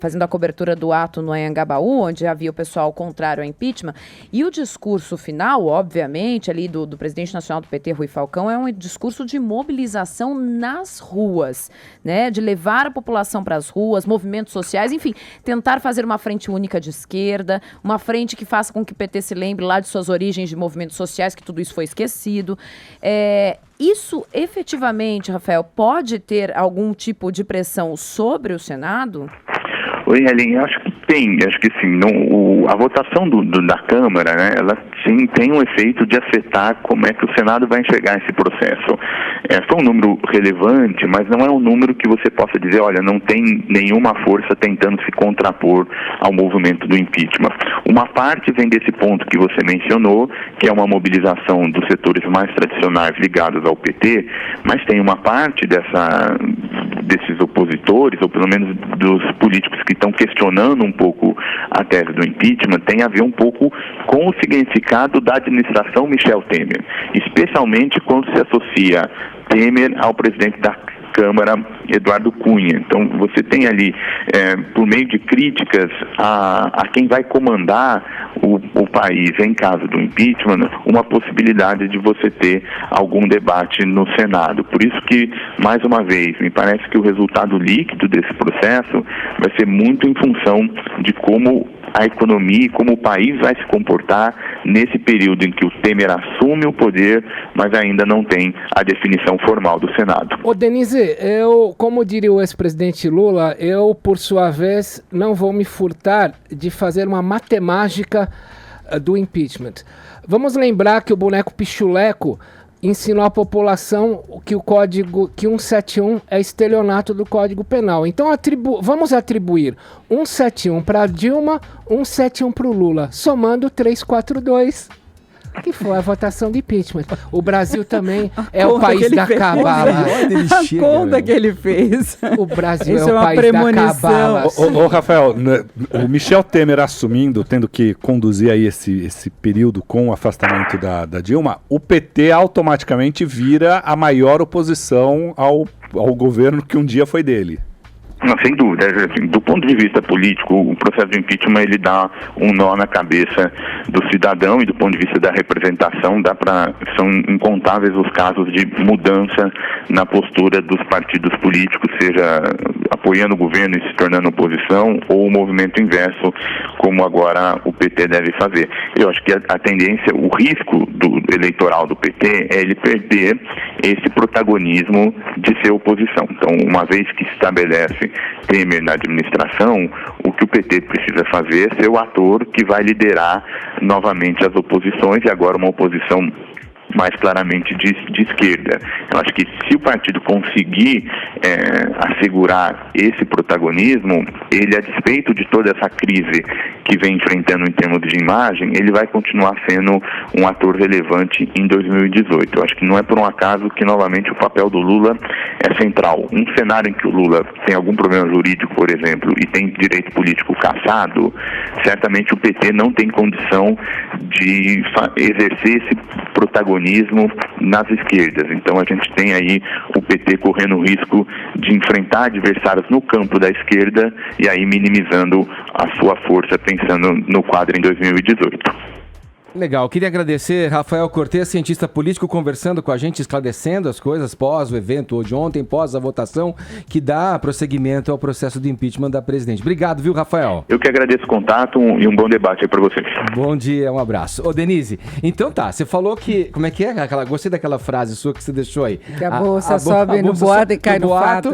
fazendo a cobertura do ato no Anhangabaú, onde havia o pessoal contrário ao impeachment, e o discurso final, obviamente, ali do presidente nacional do PT, Rui Falcão, é um discurso de mobilização nas ruas, né, de levar a população para as ruas, movimentos sociais, enfim, tentar fazer uma frente única de esquerda, uma frente que faça com que o PT se lembre lá de suas origens de movimentos sociais, que tudo isso foi esquecido. Isso, efetivamente, Rafael, pode ter algum tipo de pressão sobre o Senado? Oi, Helen, acho que sim. A votação da Câmara, né, ela sim tem um efeito de afetar como é que o Senado vai enxergar esse processo. Foi um número relevante, mas não é um número que você possa dizer, olha, não tem nenhuma força tentando se contrapor ao movimento do impeachment. Uma parte vem desse ponto que você mencionou, que é uma mobilização dos setores mais tradicionais ligados ao PT, mas tem uma parte desses opositores, ou pelo menos dos políticos que estão questionando um pouco a tese do impeachment, tem a ver um pouco com o significado da administração Michel Temer, especialmente quando se associa Temer ao presidente da Câmara, Eduardo Cunha. Então, você tem ali, por meio de críticas a quem vai comandar o país em caso do impeachment, uma possibilidade de você ter algum debate no Senado. Por isso que, mais uma vez, me parece que o resultado líquido desse processo vai ser muito em função de como a economia e como o país vai se comportar nesse período em que o Temer assume o poder, mas ainda não tem a definição formal do Senado. Ô Denise, como diria o ex-presidente Lula, eu, por sua vez, não vou me furtar de fazer uma matemática do impeachment. Vamos lembrar que o boneco Pichuleco ensinou à população que o código, que 171 é estelionato do Código Penal. Então vamos atribuir 171 para Dilma, 171 para o Lula, somando 342. Que foi a votação de impeachment. O Brasil também é o país da cabala. A conta que ele fez. O Brasil é o país da cabala. Ô, Rafael, o Michel Temer assumindo, tendo que conduzir aí esse período com o afastamento da Dilma, o PT automaticamente vira a maior oposição ao governo que um dia foi dele. Não, sem dúvida. Do ponto de vista político, o processo de impeachment ele dá um nó na cabeça do cidadão, e do ponto de vista da representação, são incontáveis os casos de mudança na postura dos partidos políticos, seja apoiando o governo e se tornando oposição, ou o movimento inverso, como agora o PT deve fazer. Eu acho que a tendência, o risco eleitoral do PT é ele perder esse protagonismo de ser oposição. Então, uma vez que se estabelece Temer na administração, o que o PT precisa fazer é ser o ator que vai liderar novamente as oposições, e agora uma oposição mais claramente de esquerda. Eu acho que se o partido conseguir assegurar esse protagonismo, ele, a despeito de toda essa crise que vem enfrentando em termos de imagem, ele vai continuar sendo um ator relevante em 2018. Eu acho que não é por um acaso que, novamente, o papel do Lula é central. Um cenário em que o Lula tem algum problema jurídico, por exemplo, e tem direito político cassado, certamente o PT não tem condição de exercer esse protagonismo nas esquerdas. Então a gente tem aí o PT correndo o risco de enfrentar adversários no campo da esquerda e aí minimizando a sua força pensando no quadro em 2018. Legal, queria agradecer Rafael Cortez, cientista político, conversando com a gente, esclarecendo as coisas pós o evento de ontem, pós a votação, que dá prosseguimento ao processo de impeachment da presidente. Obrigado, viu, Rafael? Eu que agradeço o contato e um bom debate aí para vocês. Bom dia, um abraço. Ô, Denise, então tá, você falou que, como é que é? Gostei daquela frase sua que você deixou aí. Que a bolsa sobe no boato e cai no fato.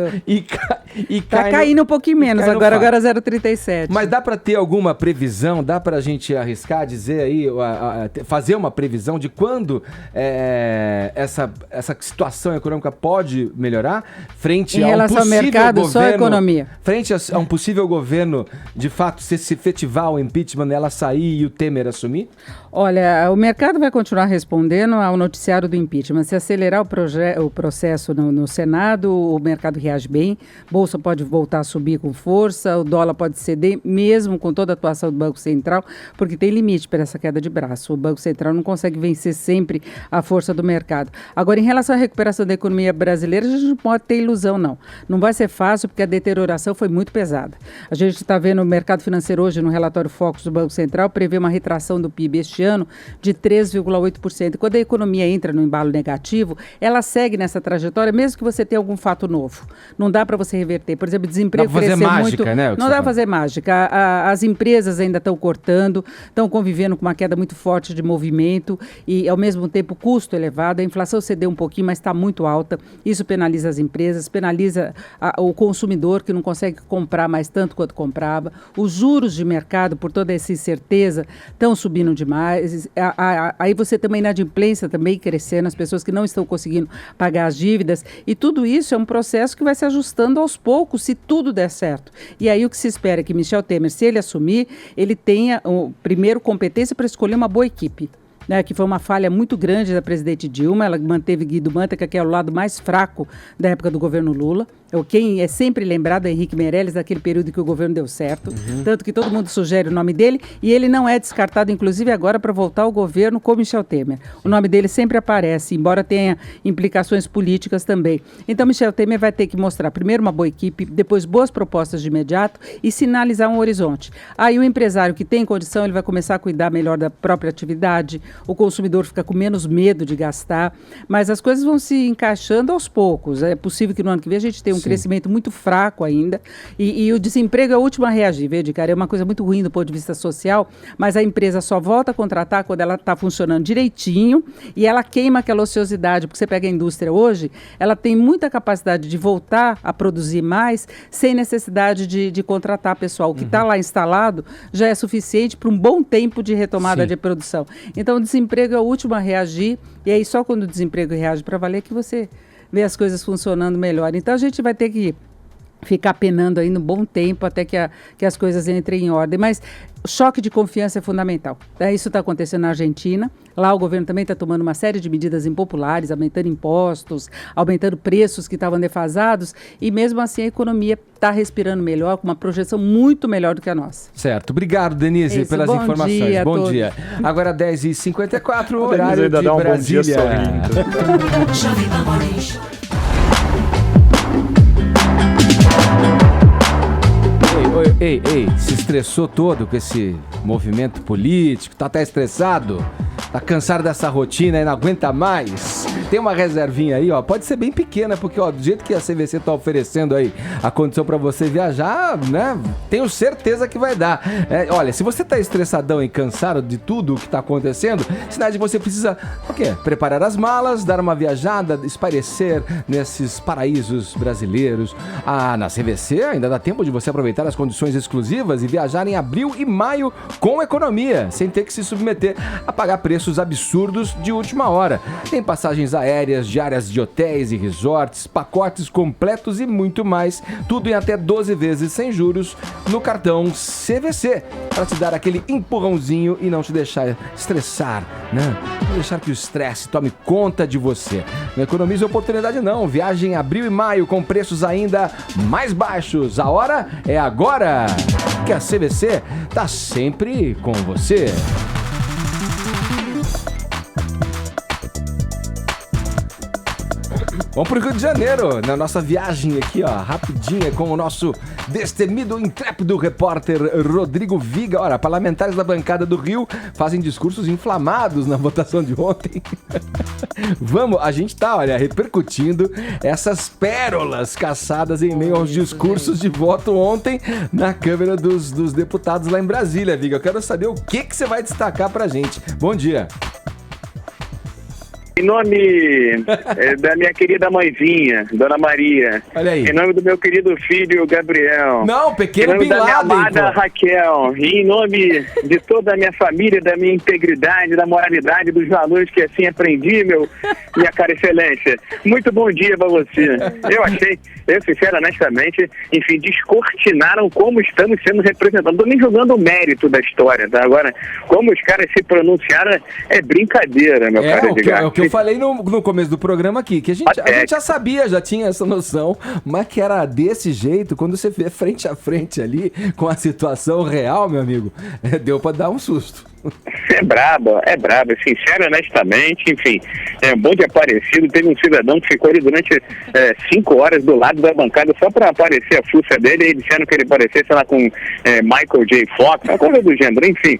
Tá caindo um pouquinho menos, agora 0,37. Mas dá para ter alguma previsão, dá pra gente arriscar, dizer aí, fazer uma previsão de quando essa situação econômica pode melhorar frente a um possível governo... Em relação ao mercado, só a economia. Frente a um possível governo, de fato, se efetivar o impeachment, ela sair e o Temer assumir? Olha, o mercado vai continuar respondendo ao noticiário do impeachment. Se acelerar o processo no Senado, o mercado reage bem, bolsa pode voltar a subir com força, o dólar pode ceder, mesmo com toda a atuação do Banco Central, porque tem limite para essa queda de braço. O Banco Central não consegue vencer sempre a força do mercado. Agora, em relação à recuperação da economia brasileira, a gente não pode ter ilusão, não. Não vai ser fácil, porque a deterioração foi muito pesada. A gente está vendo o mercado financeiro hoje, no relatório Focus do Banco Central, prevê uma retração do PIB este ano de 3,8%. Quando a economia entra no embalo negativo, ela segue nessa trajetória, mesmo que você tenha algum fato novo. Não dá para você reverter. Por exemplo, desemprego crescer muito. Né, não dá para fazer mágica. As empresas ainda estão cortando, estão convivendo com uma queda muito forte de movimento e, ao mesmo tempo, custo elevado. A inflação cedeu um pouquinho, mas está muito alta. Isso penaliza as empresas, penaliza o consumidor, que não consegue comprar mais tanto quanto comprava. Os juros de mercado, por toda essa incerteza, estão subindo demais. Aí você tem uma inadimplência também crescendo, as pessoas que não estão conseguindo pagar as dívidas. E tudo isso é um processo que vai se ajustando aos poucos, se tudo der certo. E aí o que se espera é que Michel Temer, se ele assumir, ele tenha, primeiro, competência para escolher uma boa equipe. Né, que foi uma falha muito grande da presidente Dilma. Ela manteve Guido Mantega, que é o lado mais fraco da época do governo Lula. Quem é sempre lembrado é Henrique Meirelles, daquele período que o governo deu certo. Tanto que todo mundo sugere o nome dele, e ele não é descartado, inclusive agora, para voltar ao governo com Michel Temer. O nome dele sempre aparece, embora tenha implicações políticas também. Então, Michel Temer vai ter que mostrar, primeiro, uma boa equipe, depois boas propostas de imediato e sinalizar um horizonte. Aí o empresário que tem condição, ele vai começar a cuidar melhor da própria atividade, o consumidor fica com menos medo de gastar, mas as coisas vão se encaixando aos poucos. É possível que no ano que vem a gente tenha um crescimento muito fraco ainda, e o desemprego é o último a reagir, viu, Edgar? É uma coisa muito ruim do ponto de vista social, mas a empresa só volta a contratar quando ela está funcionando direitinho e ela queima aquela ociosidade, porque você pega a indústria hoje, ela tem muita capacidade de voltar a produzir mais sem necessidade de contratar pessoal. O que está lá instalado já é suficiente para um bom tempo de retomada de produção. Então, o desemprego é o último a reagir, e aí só quando o desemprego reage para valer que você vê as coisas funcionando melhor. Então, a gente vai ter que ficar penando aí no bom tempo até que as coisas entrem em ordem. Mas o choque de confiança é fundamental. Isso está acontecendo na Argentina. Lá o governo também está tomando uma série de medidas impopulares, aumentando impostos, aumentando preços que estavam defasados, e mesmo assim a economia está respirando melhor, com uma projeção muito melhor do que a nossa. Certo. Obrigado, Denise, pelas informações. Bom dia. Agora 10h54, horário de Brasília. Ei, se estressou todo com esse movimento político, tá até estressado, tá cansado dessa rotina e não aguenta mais. Tem uma reservinha aí, ó, pode ser bem pequena, porque ó, do jeito que a CVC tá oferecendo aí a condição pra você viajar, né, tenho certeza que vai dar. Olha, se você tá estressadão e cansado de tudo o que tá acontecendo, sinal de que você precisa, o quê? Preparar as malas, dar uma viajada, espairecer nesses paraísos brasileiros. Na CVC ainda dá tempo de você aproveitar as condições exclusivas e viajar em abril e maio com economia, sem ter que se submeter a pagar preços absurdos de última hora. Tem passagens aéreas, diárias de hotéis e resorts, pacotes completos e muito mais, tudo em até 12 vezes sem juros no cartão CVC, para te dar aquele empurrãozinho e não te deixar estressar, né? Não deixar que o estresse tome conta de você. Não economize oportunidade não, viagem em abril e maio com preços ainda mais baixos. A hora é agora, que a CVC tá sempre com você. Vamos pro Rio de Janeiro, na nossa viagem aqui, ó, rapidinha, com o nosso destemido, intrépido repórter Rodrigo Viga. Olha, parlamentares da bancada do Rio fazem discursos inflamados na votação de ontem. Vamos, a gente tá, olha, repercutindo essas pérolas caçadas em meio aos discursos de voto ontem na Câmara dos Deputados lá em Brasília, Viga. Eu quero saber o que você vai destacar pra gente. Bom dia. Em nome da minha querida mãezinha, Dona Maria. Olha aí. Em nome do meu querido filho, Gabriel. Não, pequeno Bin Laden. Em nome da minha amada Raquel. E em nome de toda a minha família, da minha integridade, da moralidade, dos valores que assim aprendi, minha cara excelência. Muito bom dia pra você. Eu sinceramente, honestamente, enfim, descortinaram como estamos sendo representados. Não tô nem jogando o mérito da história, tá? Agora, como os caras se pronunciaram, é brincadeira, meu cara. É o que eu falei no começo do programa aqui, que a gente já sabia, já tinha essa noção, mas que era desse jeito, quando você vê frente a frente ali, com a situação real, meu amigo, deu pra dar um susto. É brabo, sincero, honestamente, enfim, bom de Aparecido, teve um cidadão que ficou ali durante 5 horas do lado da bancada só para aparecer a fuça dele, e disseram que ele parecesse lá com Michael J. Fox, uma coisa do gênero, enfim,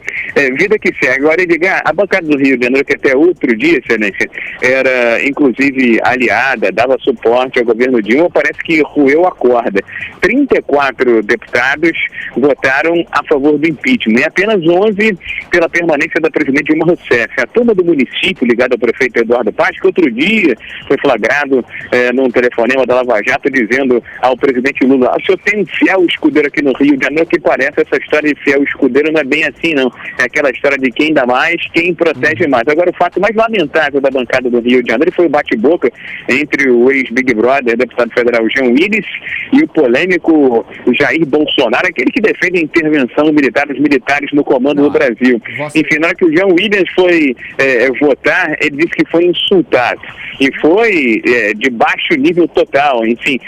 vida que segue. Agora, Edgar, a bancada do Rio de Janeiro, que até outro dia, excelência, era inclusive aliada, dava suporte ao governo Dilma, parece que roeu a corda. 34 deputados votaram a favor do impeachment, e apenas 11 pela permanência da presidente Dilma Rousseff. A turma do município, ligada ao prefeito Eduardo Paes, que outro dia foi flagrado num telefonema da Lava Jato, dizendo ao presidente Lula: o senhor tem um fiel escudeiro aqui no Rio de Janeiro, que parece essa história de fiel escudeiro não é bem assim, não. É aquela história de quem dá mais, quem protege mais. Agora, o fato mais lamentável da bancada do Rio de Janeiro foi o bate-boca entre o ex-Big Brother, deputado federal Jean Willis, e o polêmico Jair Bolsonaro, aquele que defende a intervenção militar dos militares no comando do Brasil. Enfim, na hora que o Jean Willis foi votar, ele disse que foi insultado. E foi de baixo nível total. Enfim,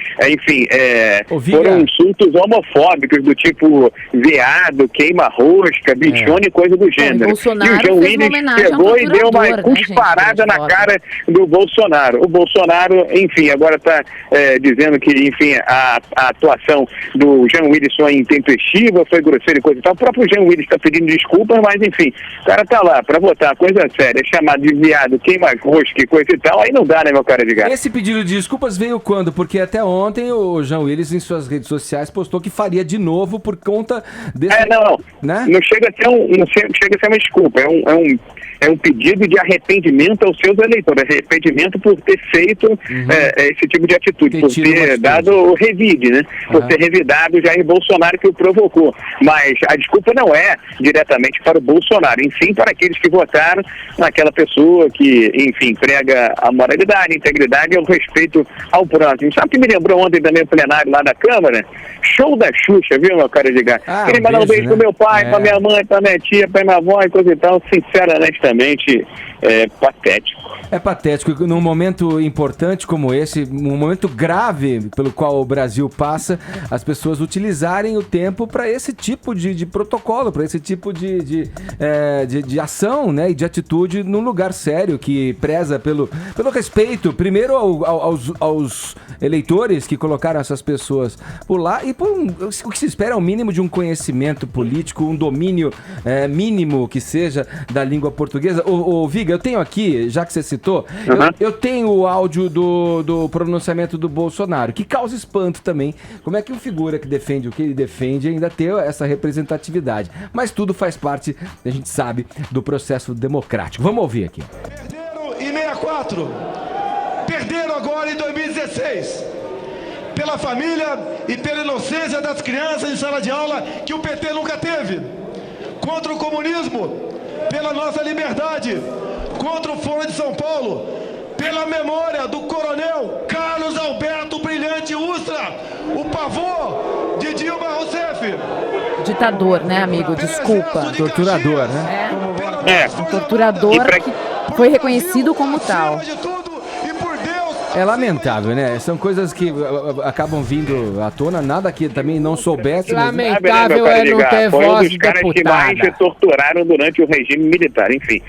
foram insultos homofóbicos do tipo veado, queima-rosca, bichone e coisa do gênero. E o Jean Willis pegou e deu uma cusparada na cara do Bolsonaro. O Bolsonaro, enfim, agora está dizendo que, enfim, a atuação do Jean Willis foi intempestiva, foi grosseira e coisa e tal. O próprio Jean Willis está pedindo desculpas, mas, enfim, o cara tá lá para votar, coisa séria, chamado de viado, queima-roupa, rosto, que coisa e tal, aí não dá, né, meu cara de gato? Esse pedido de desculpas veio quando? Porque até ontem o Jean Willis, em suas redes sociais, postou que faria de novo por conta desse... Não chega a ser uma desculpa, é um pedido de arrependimento aos seus eleitores, arrependimento por ter feito esse tipo de atitude, por ter dado o revide, né? Por ter revidado o Jair Bolsonaro que o provocou. Mas a desculpa não é diretamente para o Bolsonaro, enfim, para aqueles que votaram naquela pessoa que, enfim, prega a moralidade, a integridade e o respeito ao próximo. Sabe o que me lembrou ontem também o plenário lá da Câmara? Show da Xuxa, viu, meu cara de gato? Queria mandar um beijo pro meu pai, pra minha mãe, pra minha tia, pra minha avó e coisa e tal, sinceramente, patético. É patético. Num momento importante como esse, um momento grave pelo qual o Brasil passa, as pessoas utilizarem o tempo para esse tipo de protocolo, para esse tipo de ação, né, e de atitude num lugar sério, que preza pelo respeito, primeiro aos eleitores que colocaram essas pessoas por lá, e por o que se espera é um mínimo de um conhecimento político, um domínio mínimo que seja da língua portuguesa. Ô Viga, eu tenho aqui, já que você citou, eu tenho o áudio do pronunciamento do Bolsonaro, que causa espanto também. Como é que uma figura que defende o que ele defende ainda tem essa representatividade? Mas tudo faz parte, a gente sabe, do processo democrático. Vamos ouvir aqui. Perderam em 64, perderam agora em 2016. Pela família e pela inocência das crianças em sala de aula que o PT nunca teve. Contra o comunismo, pela nossa liberdade, contra o Fórum de São Paulo, pela memória do coronel Carlos Alberto Brilhante Ustra, o pavor de Dilma Rousseff. Ditador, né, amigo? Desculpa. Torturador, né? Um torturador que foi reconhecido como tal. É lamentável, né? São coisas que acabam vindo à tona, nada que também não soubesse. Lamentável é não ter foi voz um dos caras deputada. que mais se torturaram durante o regime militar. Enfim,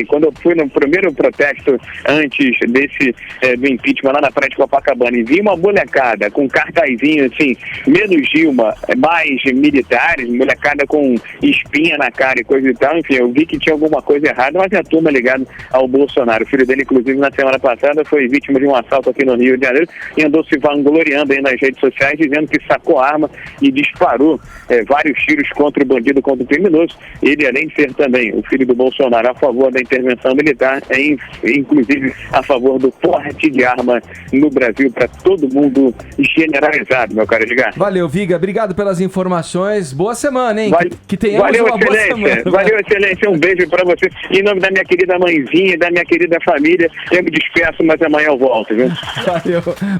quando eu fui no primeiro protesto antes desse do impeachment lá na praia de Copacabana e vi uma molecada com cartazinho assim, menos Dilma, mais militares, molecada com espinha na cara e coisa e tal, enfim, eu vi que tinha alguma coisa errada, mas a turma ligada ao Bolsonaro. O filho dele, inclusive, na semana passada foi vítima de um assalto aqui no Rio de Janeiro e andou se vangloriando aí nas redes sociais, dizendo que sacou a arma e disparou vários tiros contra o bandido, contra o criminoso. Ele, além de ser também o filho do Bolsonaro a favor da intervenção militar, é inclusive a favor do porte de arma no Brasil para todo mundo generalizado, meu caro Edgar. Valeu, Viga. Obrigado pelas informações. Boa semana, hein? Que tenhamos valeu, uma boa semana. Valeu, excelência. Um beijo para você. Em nome da minha querida mãezinha e da minha querida família, eu me despeço, mas amanhã eu volto, viu?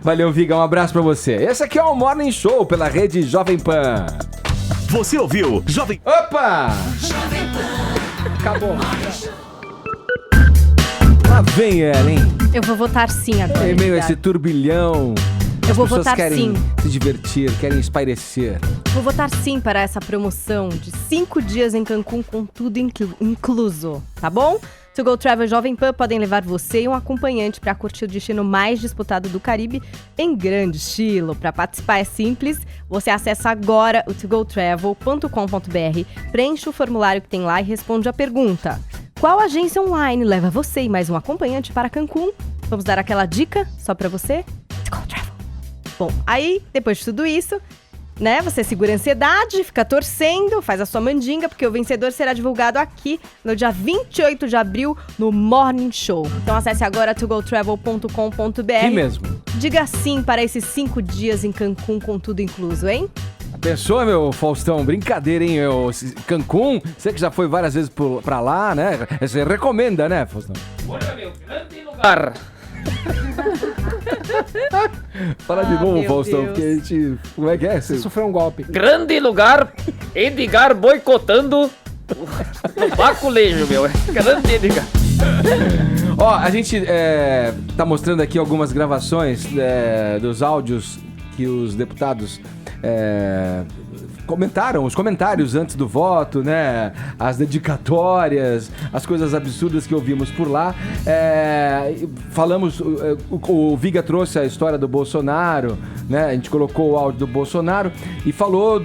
Valeu, Viga. Um abraço pra você. Esse aqui é o Morning Show pela rede Jovem Pan. Você ouviu Jovem... Opa! Jovem Pan. Acabou. Lá vem ela, hein? Eu vou votar sim agora. Em meio a esse turbilhão. Eu vou As pessoas votar querem sim. se divertir, querem espairecer. Vou votar sim para essa promoção de 5 dias em Cancún com tudo incluso, tá bom? To Go Travel Jovem Pan podem levar você e um acompanhante para curtir o destino mais disputado do Caribe em grande estilo. Para participar é simples, você acessa agora o togotravel.com.br, preenche o formulário que tem lá e responde a pergunta: qual agência online leva você e mais um acompanhante para Cancún? Vamos dar aquela dica só para você? To Go Travel. Bom, aí, depois de tudo isso, né, você segura a ansiedade, fica torcendo, faz a sua mandinga, porque o vencedor será divulgado aqui no dia 28 de abril, no Morning Show. Então acesse agora togotravel.com.br. Aqui mesmo. Diga sim para esses 5 dias em Cancún com tudo incluso, hein? Pensou, meu Faustão? Brincadeira, hein? Cancún, você que já foi várias vezes pra lá, né? Você recomenda, né, Faustão? Olha, meu, grande lugar. Fala de novo, Faustão, porque a gente... Como é que é? Você sofreu um golpe. Grande lugar, Edgar boicotando o baculejo, meu. Grande Edgar. Ó, a gente tá mostrando aqui algumas gravações dos áudios que os deputados comentaram os comentários antes do voto, né? As dedicatórias, as coisas absurdas que ouvimos por lá. Falamos, o Viga trouxe a história do Bolsonaro, né? A gente colocou o áudio do Bolsonaro e falou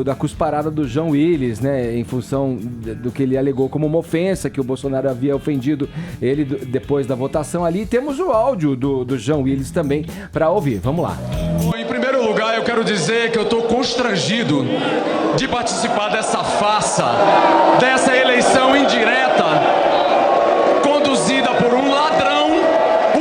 da cusparada do João Willis, né? Em função do que ele alegou como uma ofensa, que o Bolsonaro havia ofendido ele depois da votação ali. Temos o áudio do João Willis também para ouvir. Vamos lá. Em primeiro lugar, eu quero dizer que eu estou constrangido de participar dessa farsa, dessa eleição indireta, conduzida por um ladrão,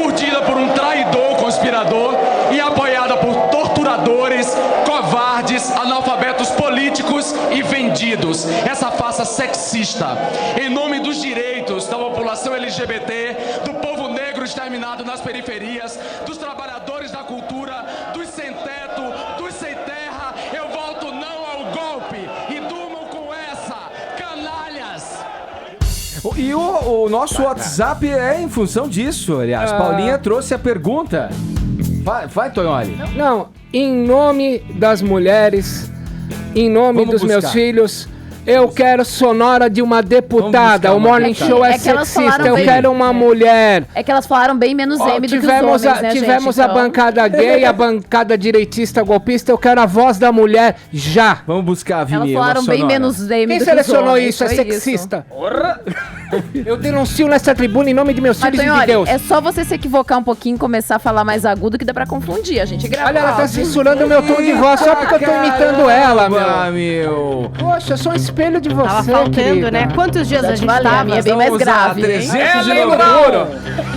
urdida por um traidor, conspirador e apoiada por torturadores, covardes, analfabetos políticos e vendidos. Essa farsa sexista, em nome dos direitos da população LGBT, do povo negro exterminado nas periferias, dos trabalhadores da cultura, dos sem teto, dos sem terra, eu voto não ao golpe e durmam com essa, canalhas! E o nosso WhatsApp é em função disso, aliás. Paulinha trouxe a pergunta. Vai, Tonholi. Não, em nome das mulheres, em nome dos meus filhos, eu quero sonora de uma deputada. O Morning Show é sexista, eu quero uma mulher. É que elas falaram bem menos M do que os homens, né, tivemos gente? A bancada gay, a bancada direitista golpista, eu quero a voz da mulher já. Vamos buscar, Vini. Elas falaram bem menos M do que os homens. Quem selecionou isso? É sexista. Eu denuncio nessa tribuna em nome de meus filhos e de Deus. É só você se equivocar um pouquinho e começar a falar mais agudo que dá pra confundir. A gente grava. Olha, ela tá censurando o meu tom de voz só porque eu tô imitando ela, meu. Poxa, eu sou um espelho de você, tava faltando, querida. né? Quantos dias a gente tava? A minha é bem mais grave, hein? 390.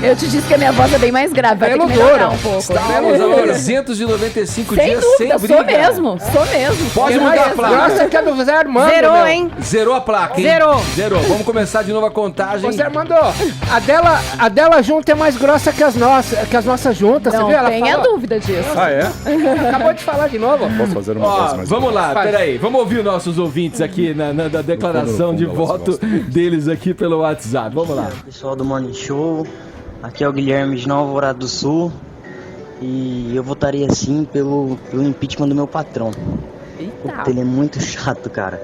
Eu te disse que a minha voz é bem mais grave. Vai ter que melhorar um pouco. Estamos a 395 sem dias dúvida, sem briga. Sou mesmo. Pode mudar a placa. Nossa, que é do Zé Armando, Zerou, hein? Zerou a placa, hein? Zerou. Vamos começar de novo a contagem. Ô, Zé Armando, a dela junta é mais grossa que as nossas juntas, não, você viu? Ela tenha falou... dúvida disso. Ah, é? Acabou de falar de novo. Posso fazer uma voz mais vamos lá, Faz. peraí. Vamos ouvir os nossos ouvintes aqui na declaração de voto deles aqui pelo WhatsApp. Vamos lá. Pessoal do Morning Show, aqui é o Guilherme de Nova Alvorada do Sul. E eu votaria sim pelo impeachment do meu patrão. Puta, ele é muito chato, cara.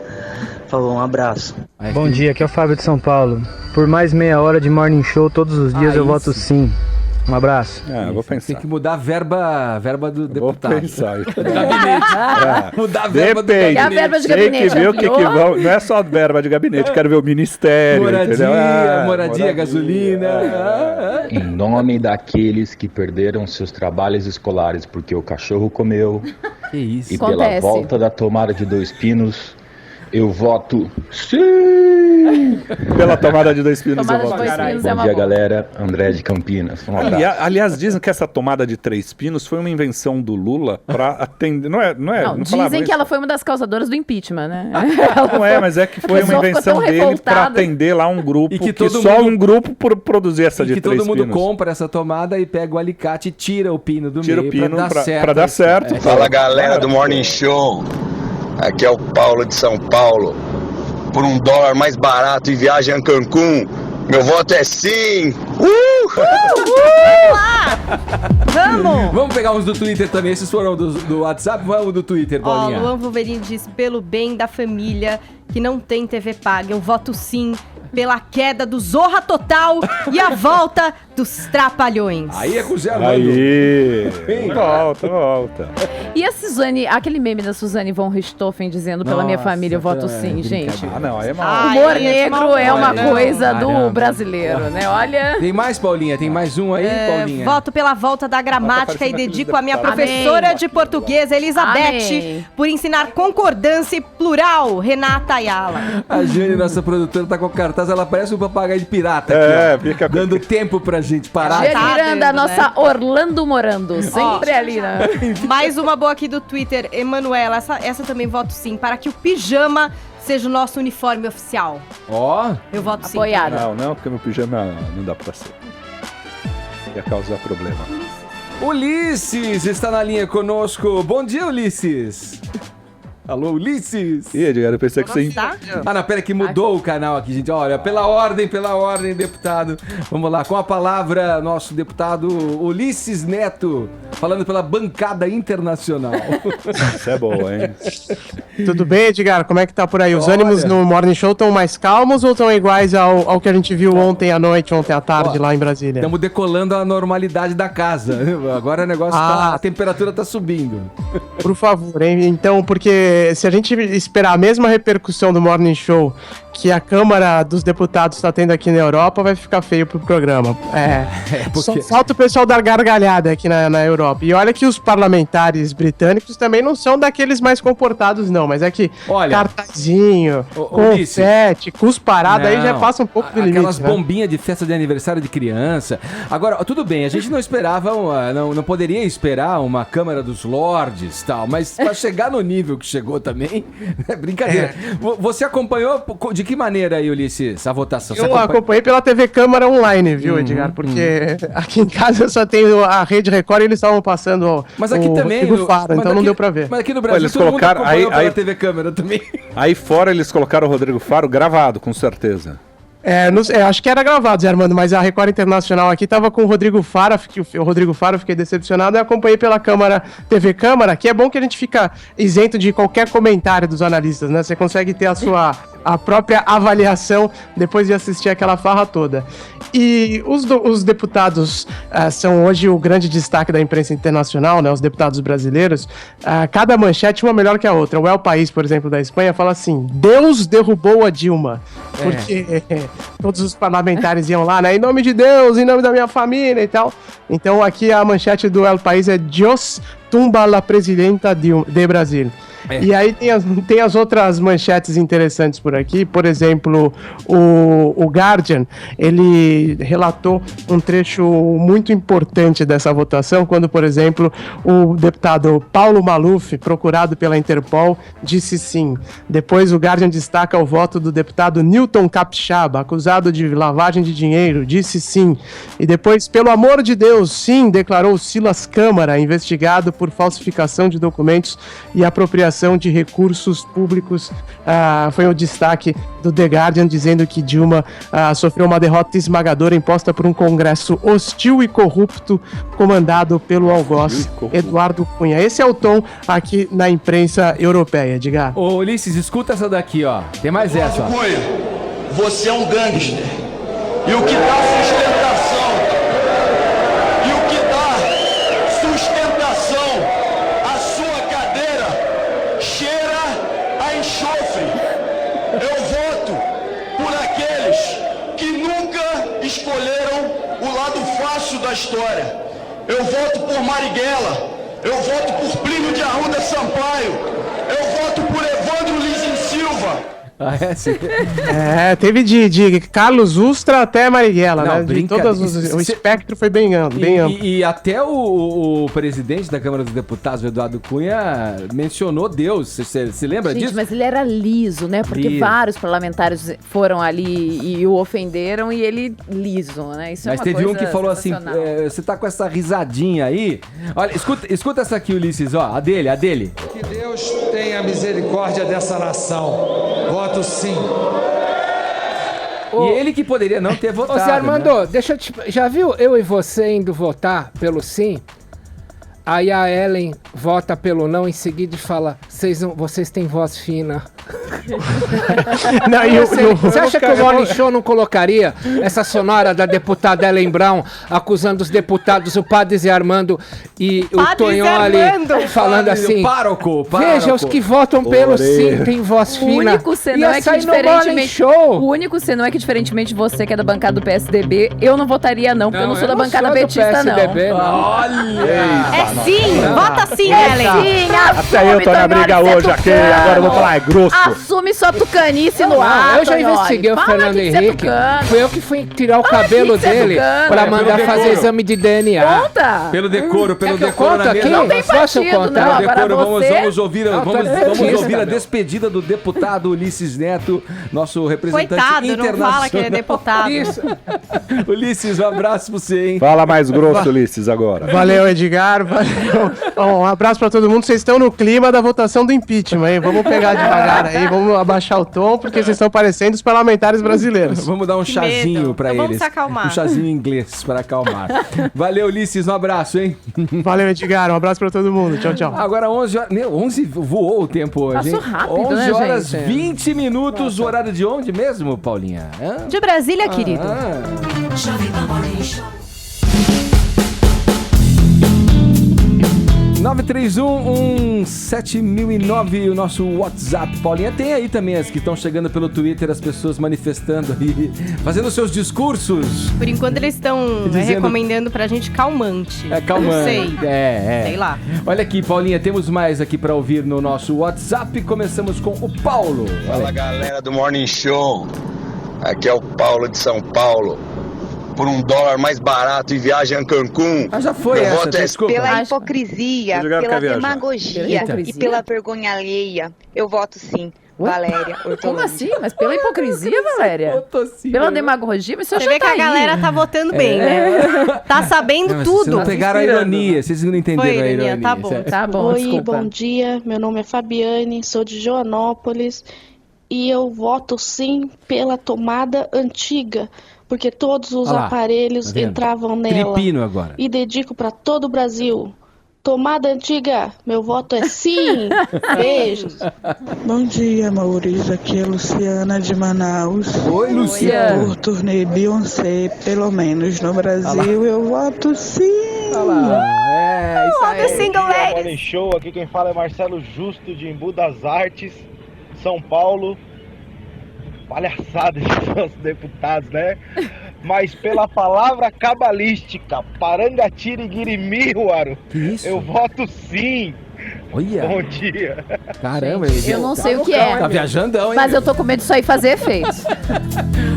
Falou, um abraço. Bom dia, aqui é o Fábio de São Paulo. Por mais meia hora de Morning Show todos os dias eu voto sim. Um abraço. Eu vou pensar. Tem que mudar a verba do deputado. Vou pensar. Gabinete. Mudar a verba do gabinete. A verba de gabinete. Tem que ver o que vão. Não é só a verba de gabinete, quero ver o ministério. Moradia, gasolina. Em nome daqueles que perderam seus trabalhos escolares porque o cachorro comeu. Que isso? E pela volta da tomada de 2 pinos, eu voto sim! Pela tomada de 2 pinos eu voto sim. Bom dia, galera. André de Campinas. Um abraço. Aliás, dizem que essa tomada de 3 pinos foi uma invenção do Lula para atender... Não dizem que ela foi uma das causadoras do impeachment, né? Não é, mas é que foi uma invenção dele para atender lá um grupo, que um grupo produzir essa de 3 pinos. E que todo mundo compra essa tomada e pega o alicate e tira o pino do meio para dar certo. Fala, galera do Morning Show. Aqui é o Paulo de São Paulo. Por $1 mais barato e viagem a Cancún, meu voto é sim! Vamos pegar uns do Twitter também. Esses foram do WhatsApp, vamos do Twitter, Paulinha. Luan Wolverine diz, pelo bem da família que não tem TV paga, eu voto sim pela queda do Zorra Total e a volta dos Trapalhões. Aí é com o Zé Armando. Aí, volta. E a Suzane, aquele meme da Suzane von Richthofen dizendo pela minha família, eu voto sim, gente. Não, aí é mal. Humor negro é uma coisa do brasileiro, né? Olha... Tem mais, Paulinha? Tem mais um aí, Paulinha? Voto pela volta da gramática e dedico a minha professora de português, Elizabeth, por ensinar concordância e plural, Renata Ayala. A Jane, nossa produtora, tá com o cartaz, ela parece um papagaio de pirata aqui, fica dando tempo pra gente parar. Jane Miranda, a nossa Orlando Morando, sempre ali, né? Mais uma boa aqui do Twitter, Emanuela, essa também voto sim, para que o pijama seja o nosso uniforme oficial. Eu voto sim. Apoiada. Não, porque meu pijama não dá pra ser. Ia causar problema. Ulisses está na linha conosco. Bom dia, Ulisses. Alô, Ulisses! Ih, Edgar, eu pensei que você... Ah, não, pera que mudou o canal aqui, gente. Olha, pela ordem, deputado. Vamos lá, com a palavra, nosso deputado Ulisses Neto, falando pela bancada internacional. Isso é boa, hein? Tudo bem, Edgar? Como é que tá por aí? Os ânimos no Morning Show estão mais calmos ou estão iguais ao que a gente viu ontem à noite, ontem à tarde lá em Brasília? Estamos decolando a normalidade da casa. Agora o negócio a temperatura tá subindo. Por favor, hein? Então, porque se a gente esperar a mesma repercussão do Morning Show que a Câmara dos Deputados está tendo aqui na Europa, vai ficar feio pro programa. Só falta o pessoal dar gargalhada aqui na Europa. E olha que os parlamentares britânicos também não são daqueles mais comportados, não. Mas é que cartazinho, confete, cusparada, aí já passa um pouco do limite. Aquelas bombinhas de festa de aniversário de criança. Agora, tudo bem, a gente não esperava, não poderia esperar uma Câmara dos Lordes e tal, mas pra chegar no nível que chegou também, é brincadeira. Você acompanhou de que maneira aí, Ulisses, a votação? Eu acompanhei pela TV Câmara Online, viu, Edgar? Porque aqui em casa eu só tenho a Rede Record e eles estavam passando mas aqui também, Faro, então não deu pra ver. Mas aqui no Brasil eles colocaram pela TV Câmara também. Aí fora eles colocaram o Rodrigo Faro gravado, com certeza. Acho que era gravado, Zé Armando, mas a Record Internacional aqui tava com o Rodrigo Faro, fiquei decepcionado e acompanhei pela TV Câmara, que é bom que a gente fica isento de qualquer comentário dos analistas, né? Você consegue ter a própria avaliação depois de assistir aquela farra toda. E os deputados são hoje o grande destaque da imprensa internacional, né? Os deputados brasileiros, cada manchete uma melhor que a outra. O El País, por exemplo, da Espanha, fala assim: Deus derrubou a Dilma. Porque todos os parlamentares iam lá, né? Em nome de Deus, em nome da minha família e tal. Então aqui a manchete do El País é Dios tumba la presidenta de Brasil. E aí tem as outras manchetes interessantes por aqui. Por exemplo, o Guardian, ele relatou um trecho muito importante dessa votação, quando, por exemplo, o deputado Paulo Maluf, procurado pela Interpol, disse sim. Depois o Guardian destaca o voto do deputado Newton Capixaba, acusado de lavagem de dinheiro, disse sim. E depois, pelo amor de Deus, sim, declarou Silas Câmara, investigado por falsificação de documentos e apropriação de recursos públicos. Foi o destaque do The Guardian, dizendo que Dilma sofreu uma derrota esmagadora imposta por um congresso hostil e corrupto comandado pelo algoz Eduardo Cunha. Esse é o tom aqui na imprensa europeia, diga. Ô Ulisses, escuta essa daqui, ó. Tem mais essa, ó. Cunha, você é um gangster. E o que dá sustentação à sua cadeira cheira a enxofre. Eu voto por aqueles que nunca escolheram o lado fácil da história. Eu voto por Marighella. Eu voto por Plínio de Arruda Sampaio. Eu voto por Evandro Lins em Silva. Sim. Teve de Carlos Ustra até Marighella, né? De todos o espectro foi bem amplo. E até o presidente da Câmara dos Deputados, o Eduardo Cunha, mencionou Deus. Você se lembra disso? Mas ele era liso, né? Porque vários parlamentares foram ali e o ofenderam e ele liso, né? Isso mas teve um que falou assim, você tá com essa risadinha aí? Olha, escuta essa aqui, Ulisses, ó, a dele. Que Deus tenha misericórdia dessa nação. Voto sim. E ele que poderia não ter votado. Ô, Zé Armando, né? deixa eu te... Já viu eu e você indo votar pelo sim? Aí a Ellen vota pelo não em seguida e fala: vocês têm voz fina. Você acha que o Morning Show não colocaria essa sonora da deputada Ellen Brown acusando os deputados, o padre Zé Armando e o Tonholi falando assim: veja, os que votam pelo sim têm voz fina. O único senão é que diferentemente o único senão é que diferentemente de você que é da bancada do PSDB, eu não votaria não, porque eu não sou da bancada petista não. Olha! Sim, vota sim, Ellen. Até eu tô na briga hoje aqui, agora eu vou falar grosso. assume sua tucanice no ar. Eu já investiguei o Fernando Henrique. Foi eu que fui tirar o cabelo dele pra mandar fazer exame de DNA. Conta! Pelo decoro na mesa. Não tem partido, não. Agora vamos ouvir a despedida do deputado Ulisses Neto, nosso representante internacional. Não fala que ele é deputado. Isso. Ulisses, um abraço pra você, hein? Fala mais grosso, Ulisses, agora. Valeu, Edgar. Valeu. Um abraço pra todo mundo. Vocês estão no clima da votação do impeachment, hein? Vamos pegar devagar aí, vamos abaixar o tom, porque vocês estão parecendo os parlamentares brasileiros. Vamos dar um chazinho pra eles. Vamos se acalmar. Um chazinho em inglês para acalmar. Valeu, Ulisses, um abraço, hein? Valeu, Edgar. Um abraço pra todo mundo. Tchau, tchau. Agora 11 horas... 11 voou o tempo hoje, hein? Passou rápido, 11 horas, gente? 20 minutos, o horário de onde mesmo, Paulinha? De Brasília, querido. Jovem Pan Morning Show. 931-17009, o nosso WhatsApp. Paulinha, tem aí também as que estão chegando pelo Twitter, as pessoas manifestando aí, fazendo seus discursos. Por enquanto eles estão recomendando pra gente calmante. É calmante. Não sei. Sei lá. Olha aqui, Paulinha, temos mais aqui pra ouvir no nosso WhatsApp. Começamos com o Paulo. Fala, galera do Morning Show. Aqui é o Paulo de São Paulo. Por $1 mais barato e viagem a Cancún. Já foi essa, desculpa. Pela hipocrisia, pela demagogia e pela vergonha alheia, eu voto sim. Valéria Hortolândia. Como assim? Mas pela hipocrisia, Valéria? Pela demagogia, mas você vê que a galera tá votando bem, né? Tá sabendo tudo. Vocês não pegaram a ironia, vocês não entenderam a ironia. Tá bom, tá bom. Oi, desculpa. bom dia. Meu nome é Fabiane, sou de Joanópolis e eu voto sim pela tomada antiga, porque todos os aparelhos entravam nela. Tripino agora. E dedico para todo o Brasil. Tomada antiga, meu voto é sim. Beijos. Bom dia, Maurício. Aqui é Luciana de Manaus. Oi, Luciana. Por turnê Beyoncé, pelo menos no Brasil, eu voto sim. Isso aí. Single Morning Show. Aqui quem fala é Marcelo Justo, de Embu das Artes, São Paulo. Palhaçada de nossos deputados, né? Mas pela palavra cabalística, Parangatiri-Guirimihuaro, eu voto sim. Olha. Bom dia. Caramba, eu não sei o que é. Tá viajandão, hein? Mas eu tô com medo disso aí fazer efeito.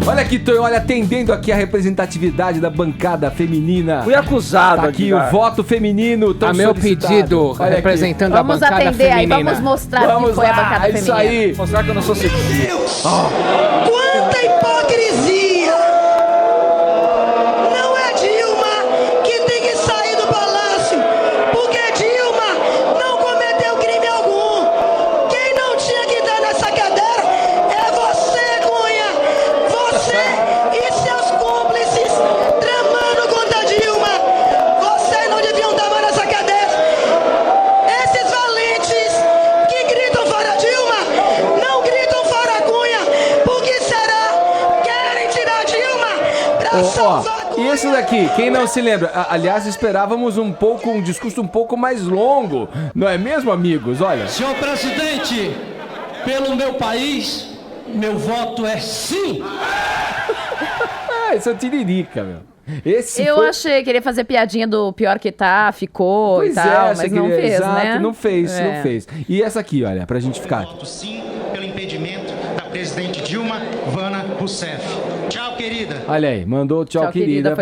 Olha aqui, olha, atendendo aqui a representatividade da bancada feminina. Fui acusado tá aqui. O voto feminino. A meu pedido, olha representando a bancada feminina. Vamos atender aí, vamos mostrar quem foi a bancada feminina. Isso aí. Mostrar que eu não sou seguro. Quanta hipocrisia! Não é Dilma que tem que sair do palácio, porque Dilma não cometeu crime algum. Quem não tinha que estar nessa cadeira é você, Cunha. Você e seus cúmplices tramando contra Dilma. Vocês não deviam estar mais nessa cadeira. Esses valentes que gritam fora Dilma, não gritam fora Cunha. Por que será? Querem tirar Dilma pra salvar Cunha. E esse daqui, quem não se lembra? Aliás, esperávamos um discurso um pouco mais longo, não é mesmo, amigos? Olha. Senhor presidente, pelo meu país, meu voto é sim. Esse é o Tiririca, meu. Eu achei que ele ia fazer piadinha do pior que tá, ficou pois e tal, mas não fez, exato, né? Não fez. E essa aqui, olha, pra gente ficar. Voto sim pelo impedimento da presidente Dilma Vana Rousseff. Tchau, querida. Olha aí, mandou tchau, querida.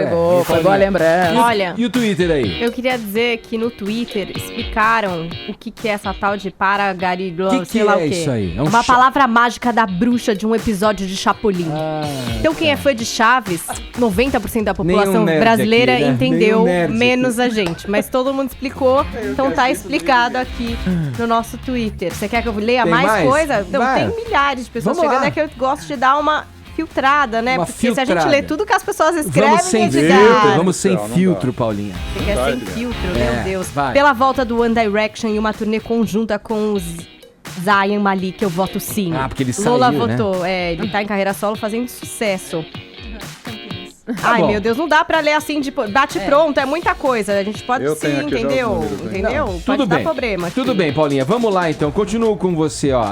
Foi boa lembrança. Olha, e o Twitter aí? Eu queria dizer que no Twitter explicaram o que é essa tal de Paragarigló, sei lá o quê. Isso aí? É uma palavra mágica da bruxa de um episódio de Chapolin. Então quem é fã de Chaves, 90% da população brasileira aqui, né? Entendeu, menos a gente. Mas todo mundo explicou, então tá explicado aqui no nosso Twitter. Você quer que eu leia mais coisa? Então, tem milhares de pessoas chegando, é que eu gosto de dar uma filtrada, né? Porque se a gente lê tudo que as pessoas escrevem, vamos sem filtro, Paulinha. Você quer sem filtro, meu Deus. Pela volta do One Direction e uma turnê conjunta com os Zayn Malik, eu voto sim. Porque ele saiu, Lola votou, ele tá em carreira solo fazendo sucesso. Ai, meu Deus, não dá pra ler assim de bate pronto, é muita coisa. A gente pode sim, entendeu? Entendeu? Não, pode dar problema aqui. Tudo bem, Paulinha, vamos lá então. Continuo com você, ó.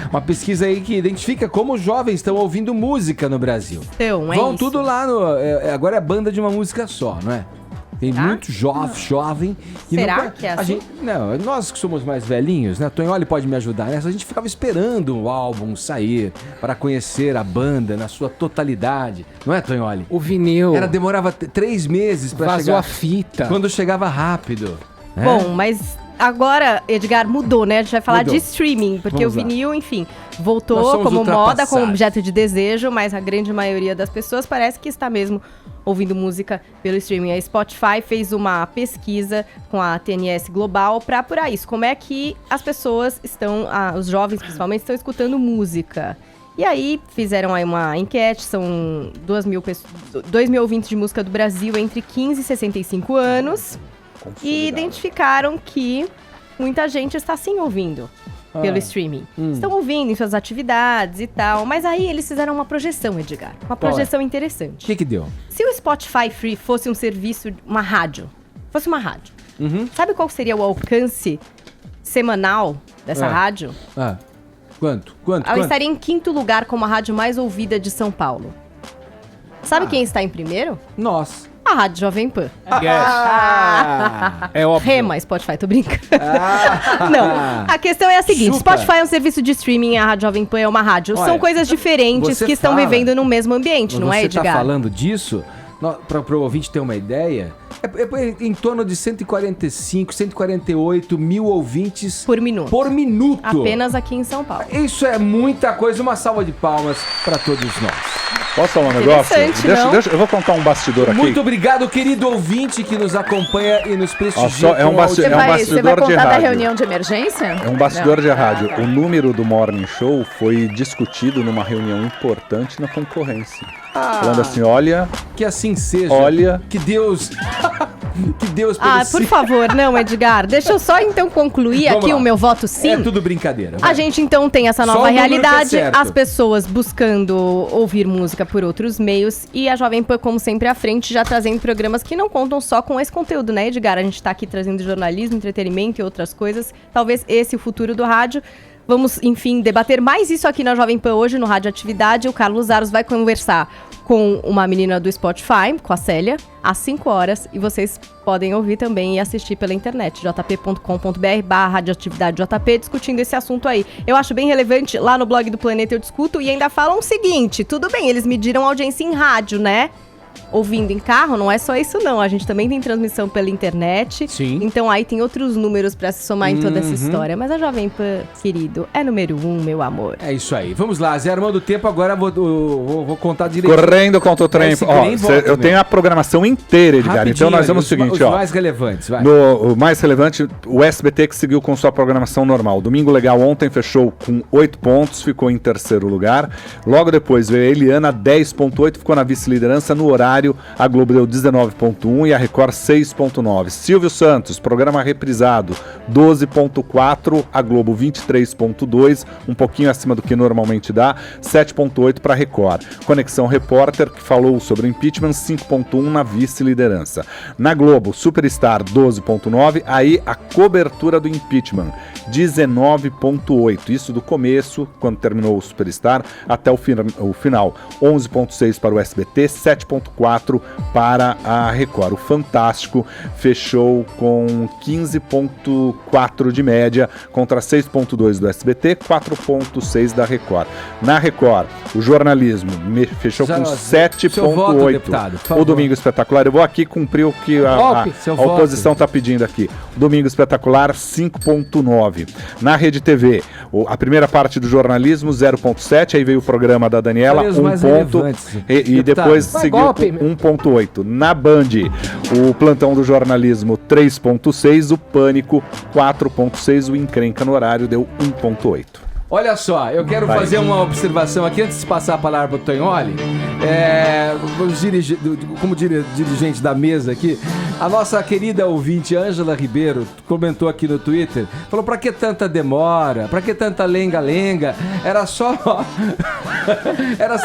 Uma pesquisa aí que identifica como os jovens estão ouvindo música no Brasil. Então, Vão tudo lá no. Agora é banda de uma música só, não é? Tem muito jovem. Será que é assim? Nós que somos mais velhinhos, né? Tonholi pode me ajudar nessa. A gente ficava esperando o álbum sair para conhecer a banda na sua totalidade. Não é, Tonholi? O vinil. Demorava 3 meses para chegar. Vazou a fita. Quando chegava rápido. Bom, mas agora, Edgar, mudou, né? A gente vai falar de streaming, porque o vinil, enfim, voltou como moda, como objeto de desejo, mas a grande maioria das pessoas parece que está mesmo ouvindo música pelo streaming. A Spotify fez uma pesquisa com a TNS Global para apurar isso. Como é que as pessoas estão, os jovens principalmente, estão escutando música. E aí fizeram aí uma enquete, são 2 mil ouvintes de música do Brasil entre 15 e 65 anos. E identificaram que muita gente está sim ouvindo pelo streaming. Estão ouvindo em suas atividades e tal. Mas aí eles fizeram uma projeção, Edgar. Uma projeção interessante. O que deu? Se o Spotify Free fosse um serviço, uma rádio. Sabe qual seria o alcance semanal dessa rádio? Quanto? Ela estaria em 5º lugar como a rádio mais ouvida de São Paulo. Sabe quem está em primeiro? Nós. A Rádio Jovem Pan. É óbvio. Rema, Spotify, tô brincando. Não, a questão é a seguinte. Spotify é um serviço de streaming, a Rádio Jovem Pan é uma rádio. São coisas diferentes que estão vivendo no mesmo ambiente, não é, Edgar? Você tá falando disso, para o ouvinte ter uma ideia, é em torno de 145, 148 mil ouvintes por minuto. Apenas aqui em São Paulo. Isso é muita coisa. Uma salva de palmas para todos nós. Posso falar um negócio? Deixa, eu vou contar um bastidor aqui. Muito obrigado, querido ouvinte que nos acompanha e nos prestigia. É um bastidor de rádio. Você vai contar da reunião de emergência? É um bastidor de rádio. O número do Morning Show foi discutido numa reunião importante na concorrência. Falando assim, olha... Que assim seja. Olha... Que Deus... Que Deus... por favor, não, Edgar. Deixa eu só então concluir aqui o meu voto sim. É tudo brincadeira. Vai. A gente então tem essa nova realidade, as pessoas buscando ouvir música por outros meios e a Jovem Pan, como sempre, à frente, já trazendo programas que não contam só com esse conteúdo, né, Edgar? A gente tá aqui trazendo jornalismo, entretenimento e outras coisas. Talvez esse o futuro do rádio. Vamos, enfim, debater mais isso aqui na Jovem Pan hoje, no Rádio Atividade. O Carlos Aros vai conversar com uma menina do Spotify, com a Célia, às 5 horas. E vocês podem ouvir também e assistir pela internet, jp.com.br/radioatividade JP, discutindo esse assunto aí. Eu acho bem relevante, lá no blog do Planeta eu discuto e ainda falam o seguinte, tudo bem, eles mediram audiência em rádio, né? Ouvindo em carro, não é só isso não, a gente também tem transmissão pela internet. Sim. Então aí tem outros números pra se somar em toda essa história, mas a Jovem Pan, querido, é número 1, meu amor. É isso aí, vamos lá, Zé Armando Tempo, agora vou contar direito. Correndo contra o trem, eu tenho a programação inteira, Edgar, rapidinho, então nós vamos o seguinte, os mais relevantes, vai. O mais relevante, o SBT que seguiu com sua programação normal. Domingo Legal ontem fechou com 8 pontos, ficou em 3º lugar. Logo depois veio a Eliana, 10.8, ficou na vice-liderança no horário. A Globo deu 19.1 e a Record 6.9. Silvio Santos, programa reprisado, 12.4, a Globo 23.2, um pouquinho acima do que normalmente dá, 7.8 para a Record. Conexão Repórter, que falou sobre o impeachment, 5.1 na vice-liderança. Na Globo, Superstar 12.9, aí a cobertura do impeachment, 19.8. Isso do começo, quando terminou o Superstar, até o final. 11.6 para o SBT, 7.4 para a Record. O Fantástico fechou com 15.4 de média contra 6.2 do SBT, 4.6 da Record. Na Record, o jornalismo fechou com 7.8. O Domingo Espetacular, eu vou aqui cumprir o que a oposição está pedindo aqui. Domingo Espetacular, 5.9. Na Rede TV, a primeira parte do jornalismo, 0.7, aí veio o programa da Daniela, 1 ponto, e depois seguiu 1.8. Na Band, o plantão do jornalismo 3.6, o Pânico 4.6, o Encrenca no horário deu 1.8. Olha só, eu quero fazer uma observação aqui antes de passar a palavra para o Tonholi. Como dirigente da mesa aqui, a nossa querida ouvinte Ângela Ribeiro comentou aqui no Twitter, falou: pra que tanta demora? Pra que tanta lenga-lenga? Era só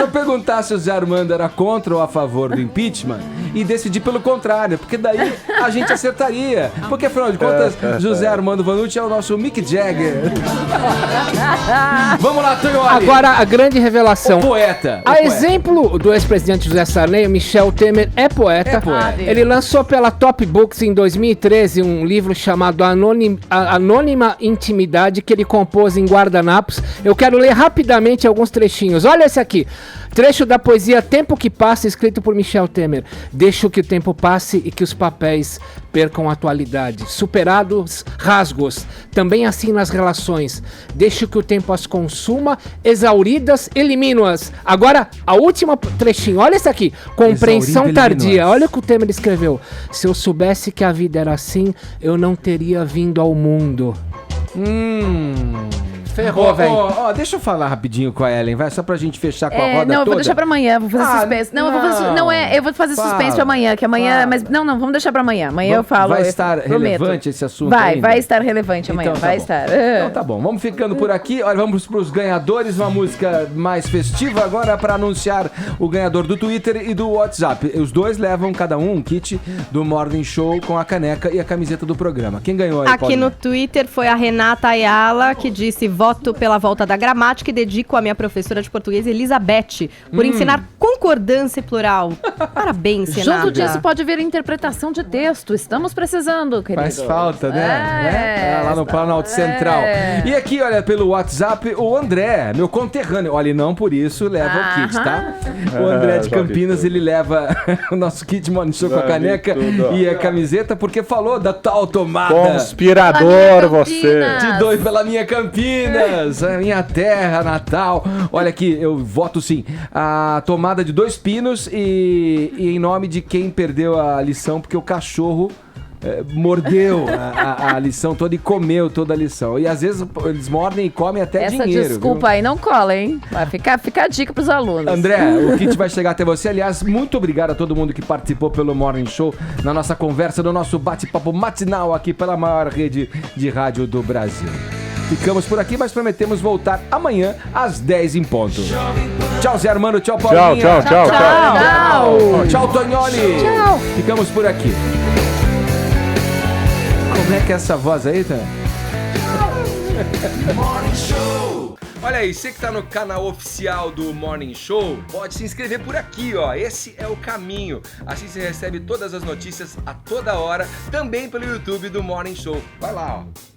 perguntar se o Zé Armando era contra ou a favor do impeachment e decidir pelo contrário, porque daí a gente acertaria. Porque afinal de contas, José Armando Vanucci é o nosso Mick Jagger. Vamos lá, Tonholi. Agora a grande revelação. O poeta. Exemplo do ex-presidente José Sarney, Michel Temer é poeta. Ele lançou pela Top Books em 2013 um livro chamado Anônima Intimidade, que ele compôs em guardanapos. Eu quero ler rapidamente alguns trechinhos. Olha esse aqui. Trecho da poesia Tempo que Passa, escrito por Michel Temer. Deixo que o tempo passe e que os papéis percam atualidade. Superados rasgos, também assim nas relações. Deixo que o tempo as consuma, exauridas, elimino-as. Agora, a última trechinho, olha esse aqui. Compreensão tardia, olha o que o Temer escreveu. Se eu soubesse que a vida era assim, eu não teria vindo ao mundo. Ferrou, velho. Deixa eu falar rapidinho com a Ellen, vai, só pra gente fechar com a roda toda. Não, eu vou deixar pra amanhã, vou fazer suspense. Eu vou fazer suspense pra amanhã, que amanhã... Mas não, vamos deixar pra amanhã. Amanhã eu falo. Vai estar relevante esse assunto Vai estar relevante amanhã, então, vai estar. Então tá bom, vamos ficando por aqui. Olha, vamos pros ganhadores, uma música mais festiva agora pra anunciar o ganhador do Twitter e do WhatsApp. Os dois levam cada um kit do Morning Show com a caneca e a camiseta do programa. Quem ganhou aí, Aqui Paulinha? no Twitter foi a Renata Ayala, que disse: voto pela volta da gramática e dedico a minha professora de português, Elizabeth, por ensinar concordância e plural. Parabéns, Renata. Junto disso pode vir interpretação de texto. Estamos precisando, querido. Faz falta, né? Lá no Planalto Central. E aqui, olha, pelo WhatsApp, o André, meu conterrâneo. Olha, e não por isso leva o kit, tá? O André de Campinas, ele leva o nosso kit Morning Show com a caneca e a camiseta, porque falou da tal tomada. Conspirador você. De dois pela minha Campinas, a minha terra natal. Olha aqui, eu voto sim. A tomada de 2 pinos e em nome de quem perdeu a lição, porque o cachorro mordeu a lição toda e comeu toda a lição. E às vezes eles mordem e comem até dinheiro. Essa desculpa aí não cola, hein? Vai ficar a dica pros alunos. André, o kit vai chegar até você. Aliás, muito obrigado a todo mundo que participou pelo Morning Show, na nossa conversa, no nosso bate-papo matinal aqui pela maior rede de rádio do Brasil. Ficamos por aqui, mas prometemos voltar amanhã às 10 em ponto. Tchau, Zé Armando. Tchau, Paulinha. Tchau. Tchau, Tonholi. Tchau. Ficamos por aqui. Como é que é essa voz aí, tá? Olha aí, você que tá no canal oficial do Morning Show, pode se inscrever por aqui, ó. Esse é o caminho. Assim você recebe todas as notícias a toda hora, também pelo YouTube do Morning Show. Vai lá, ó.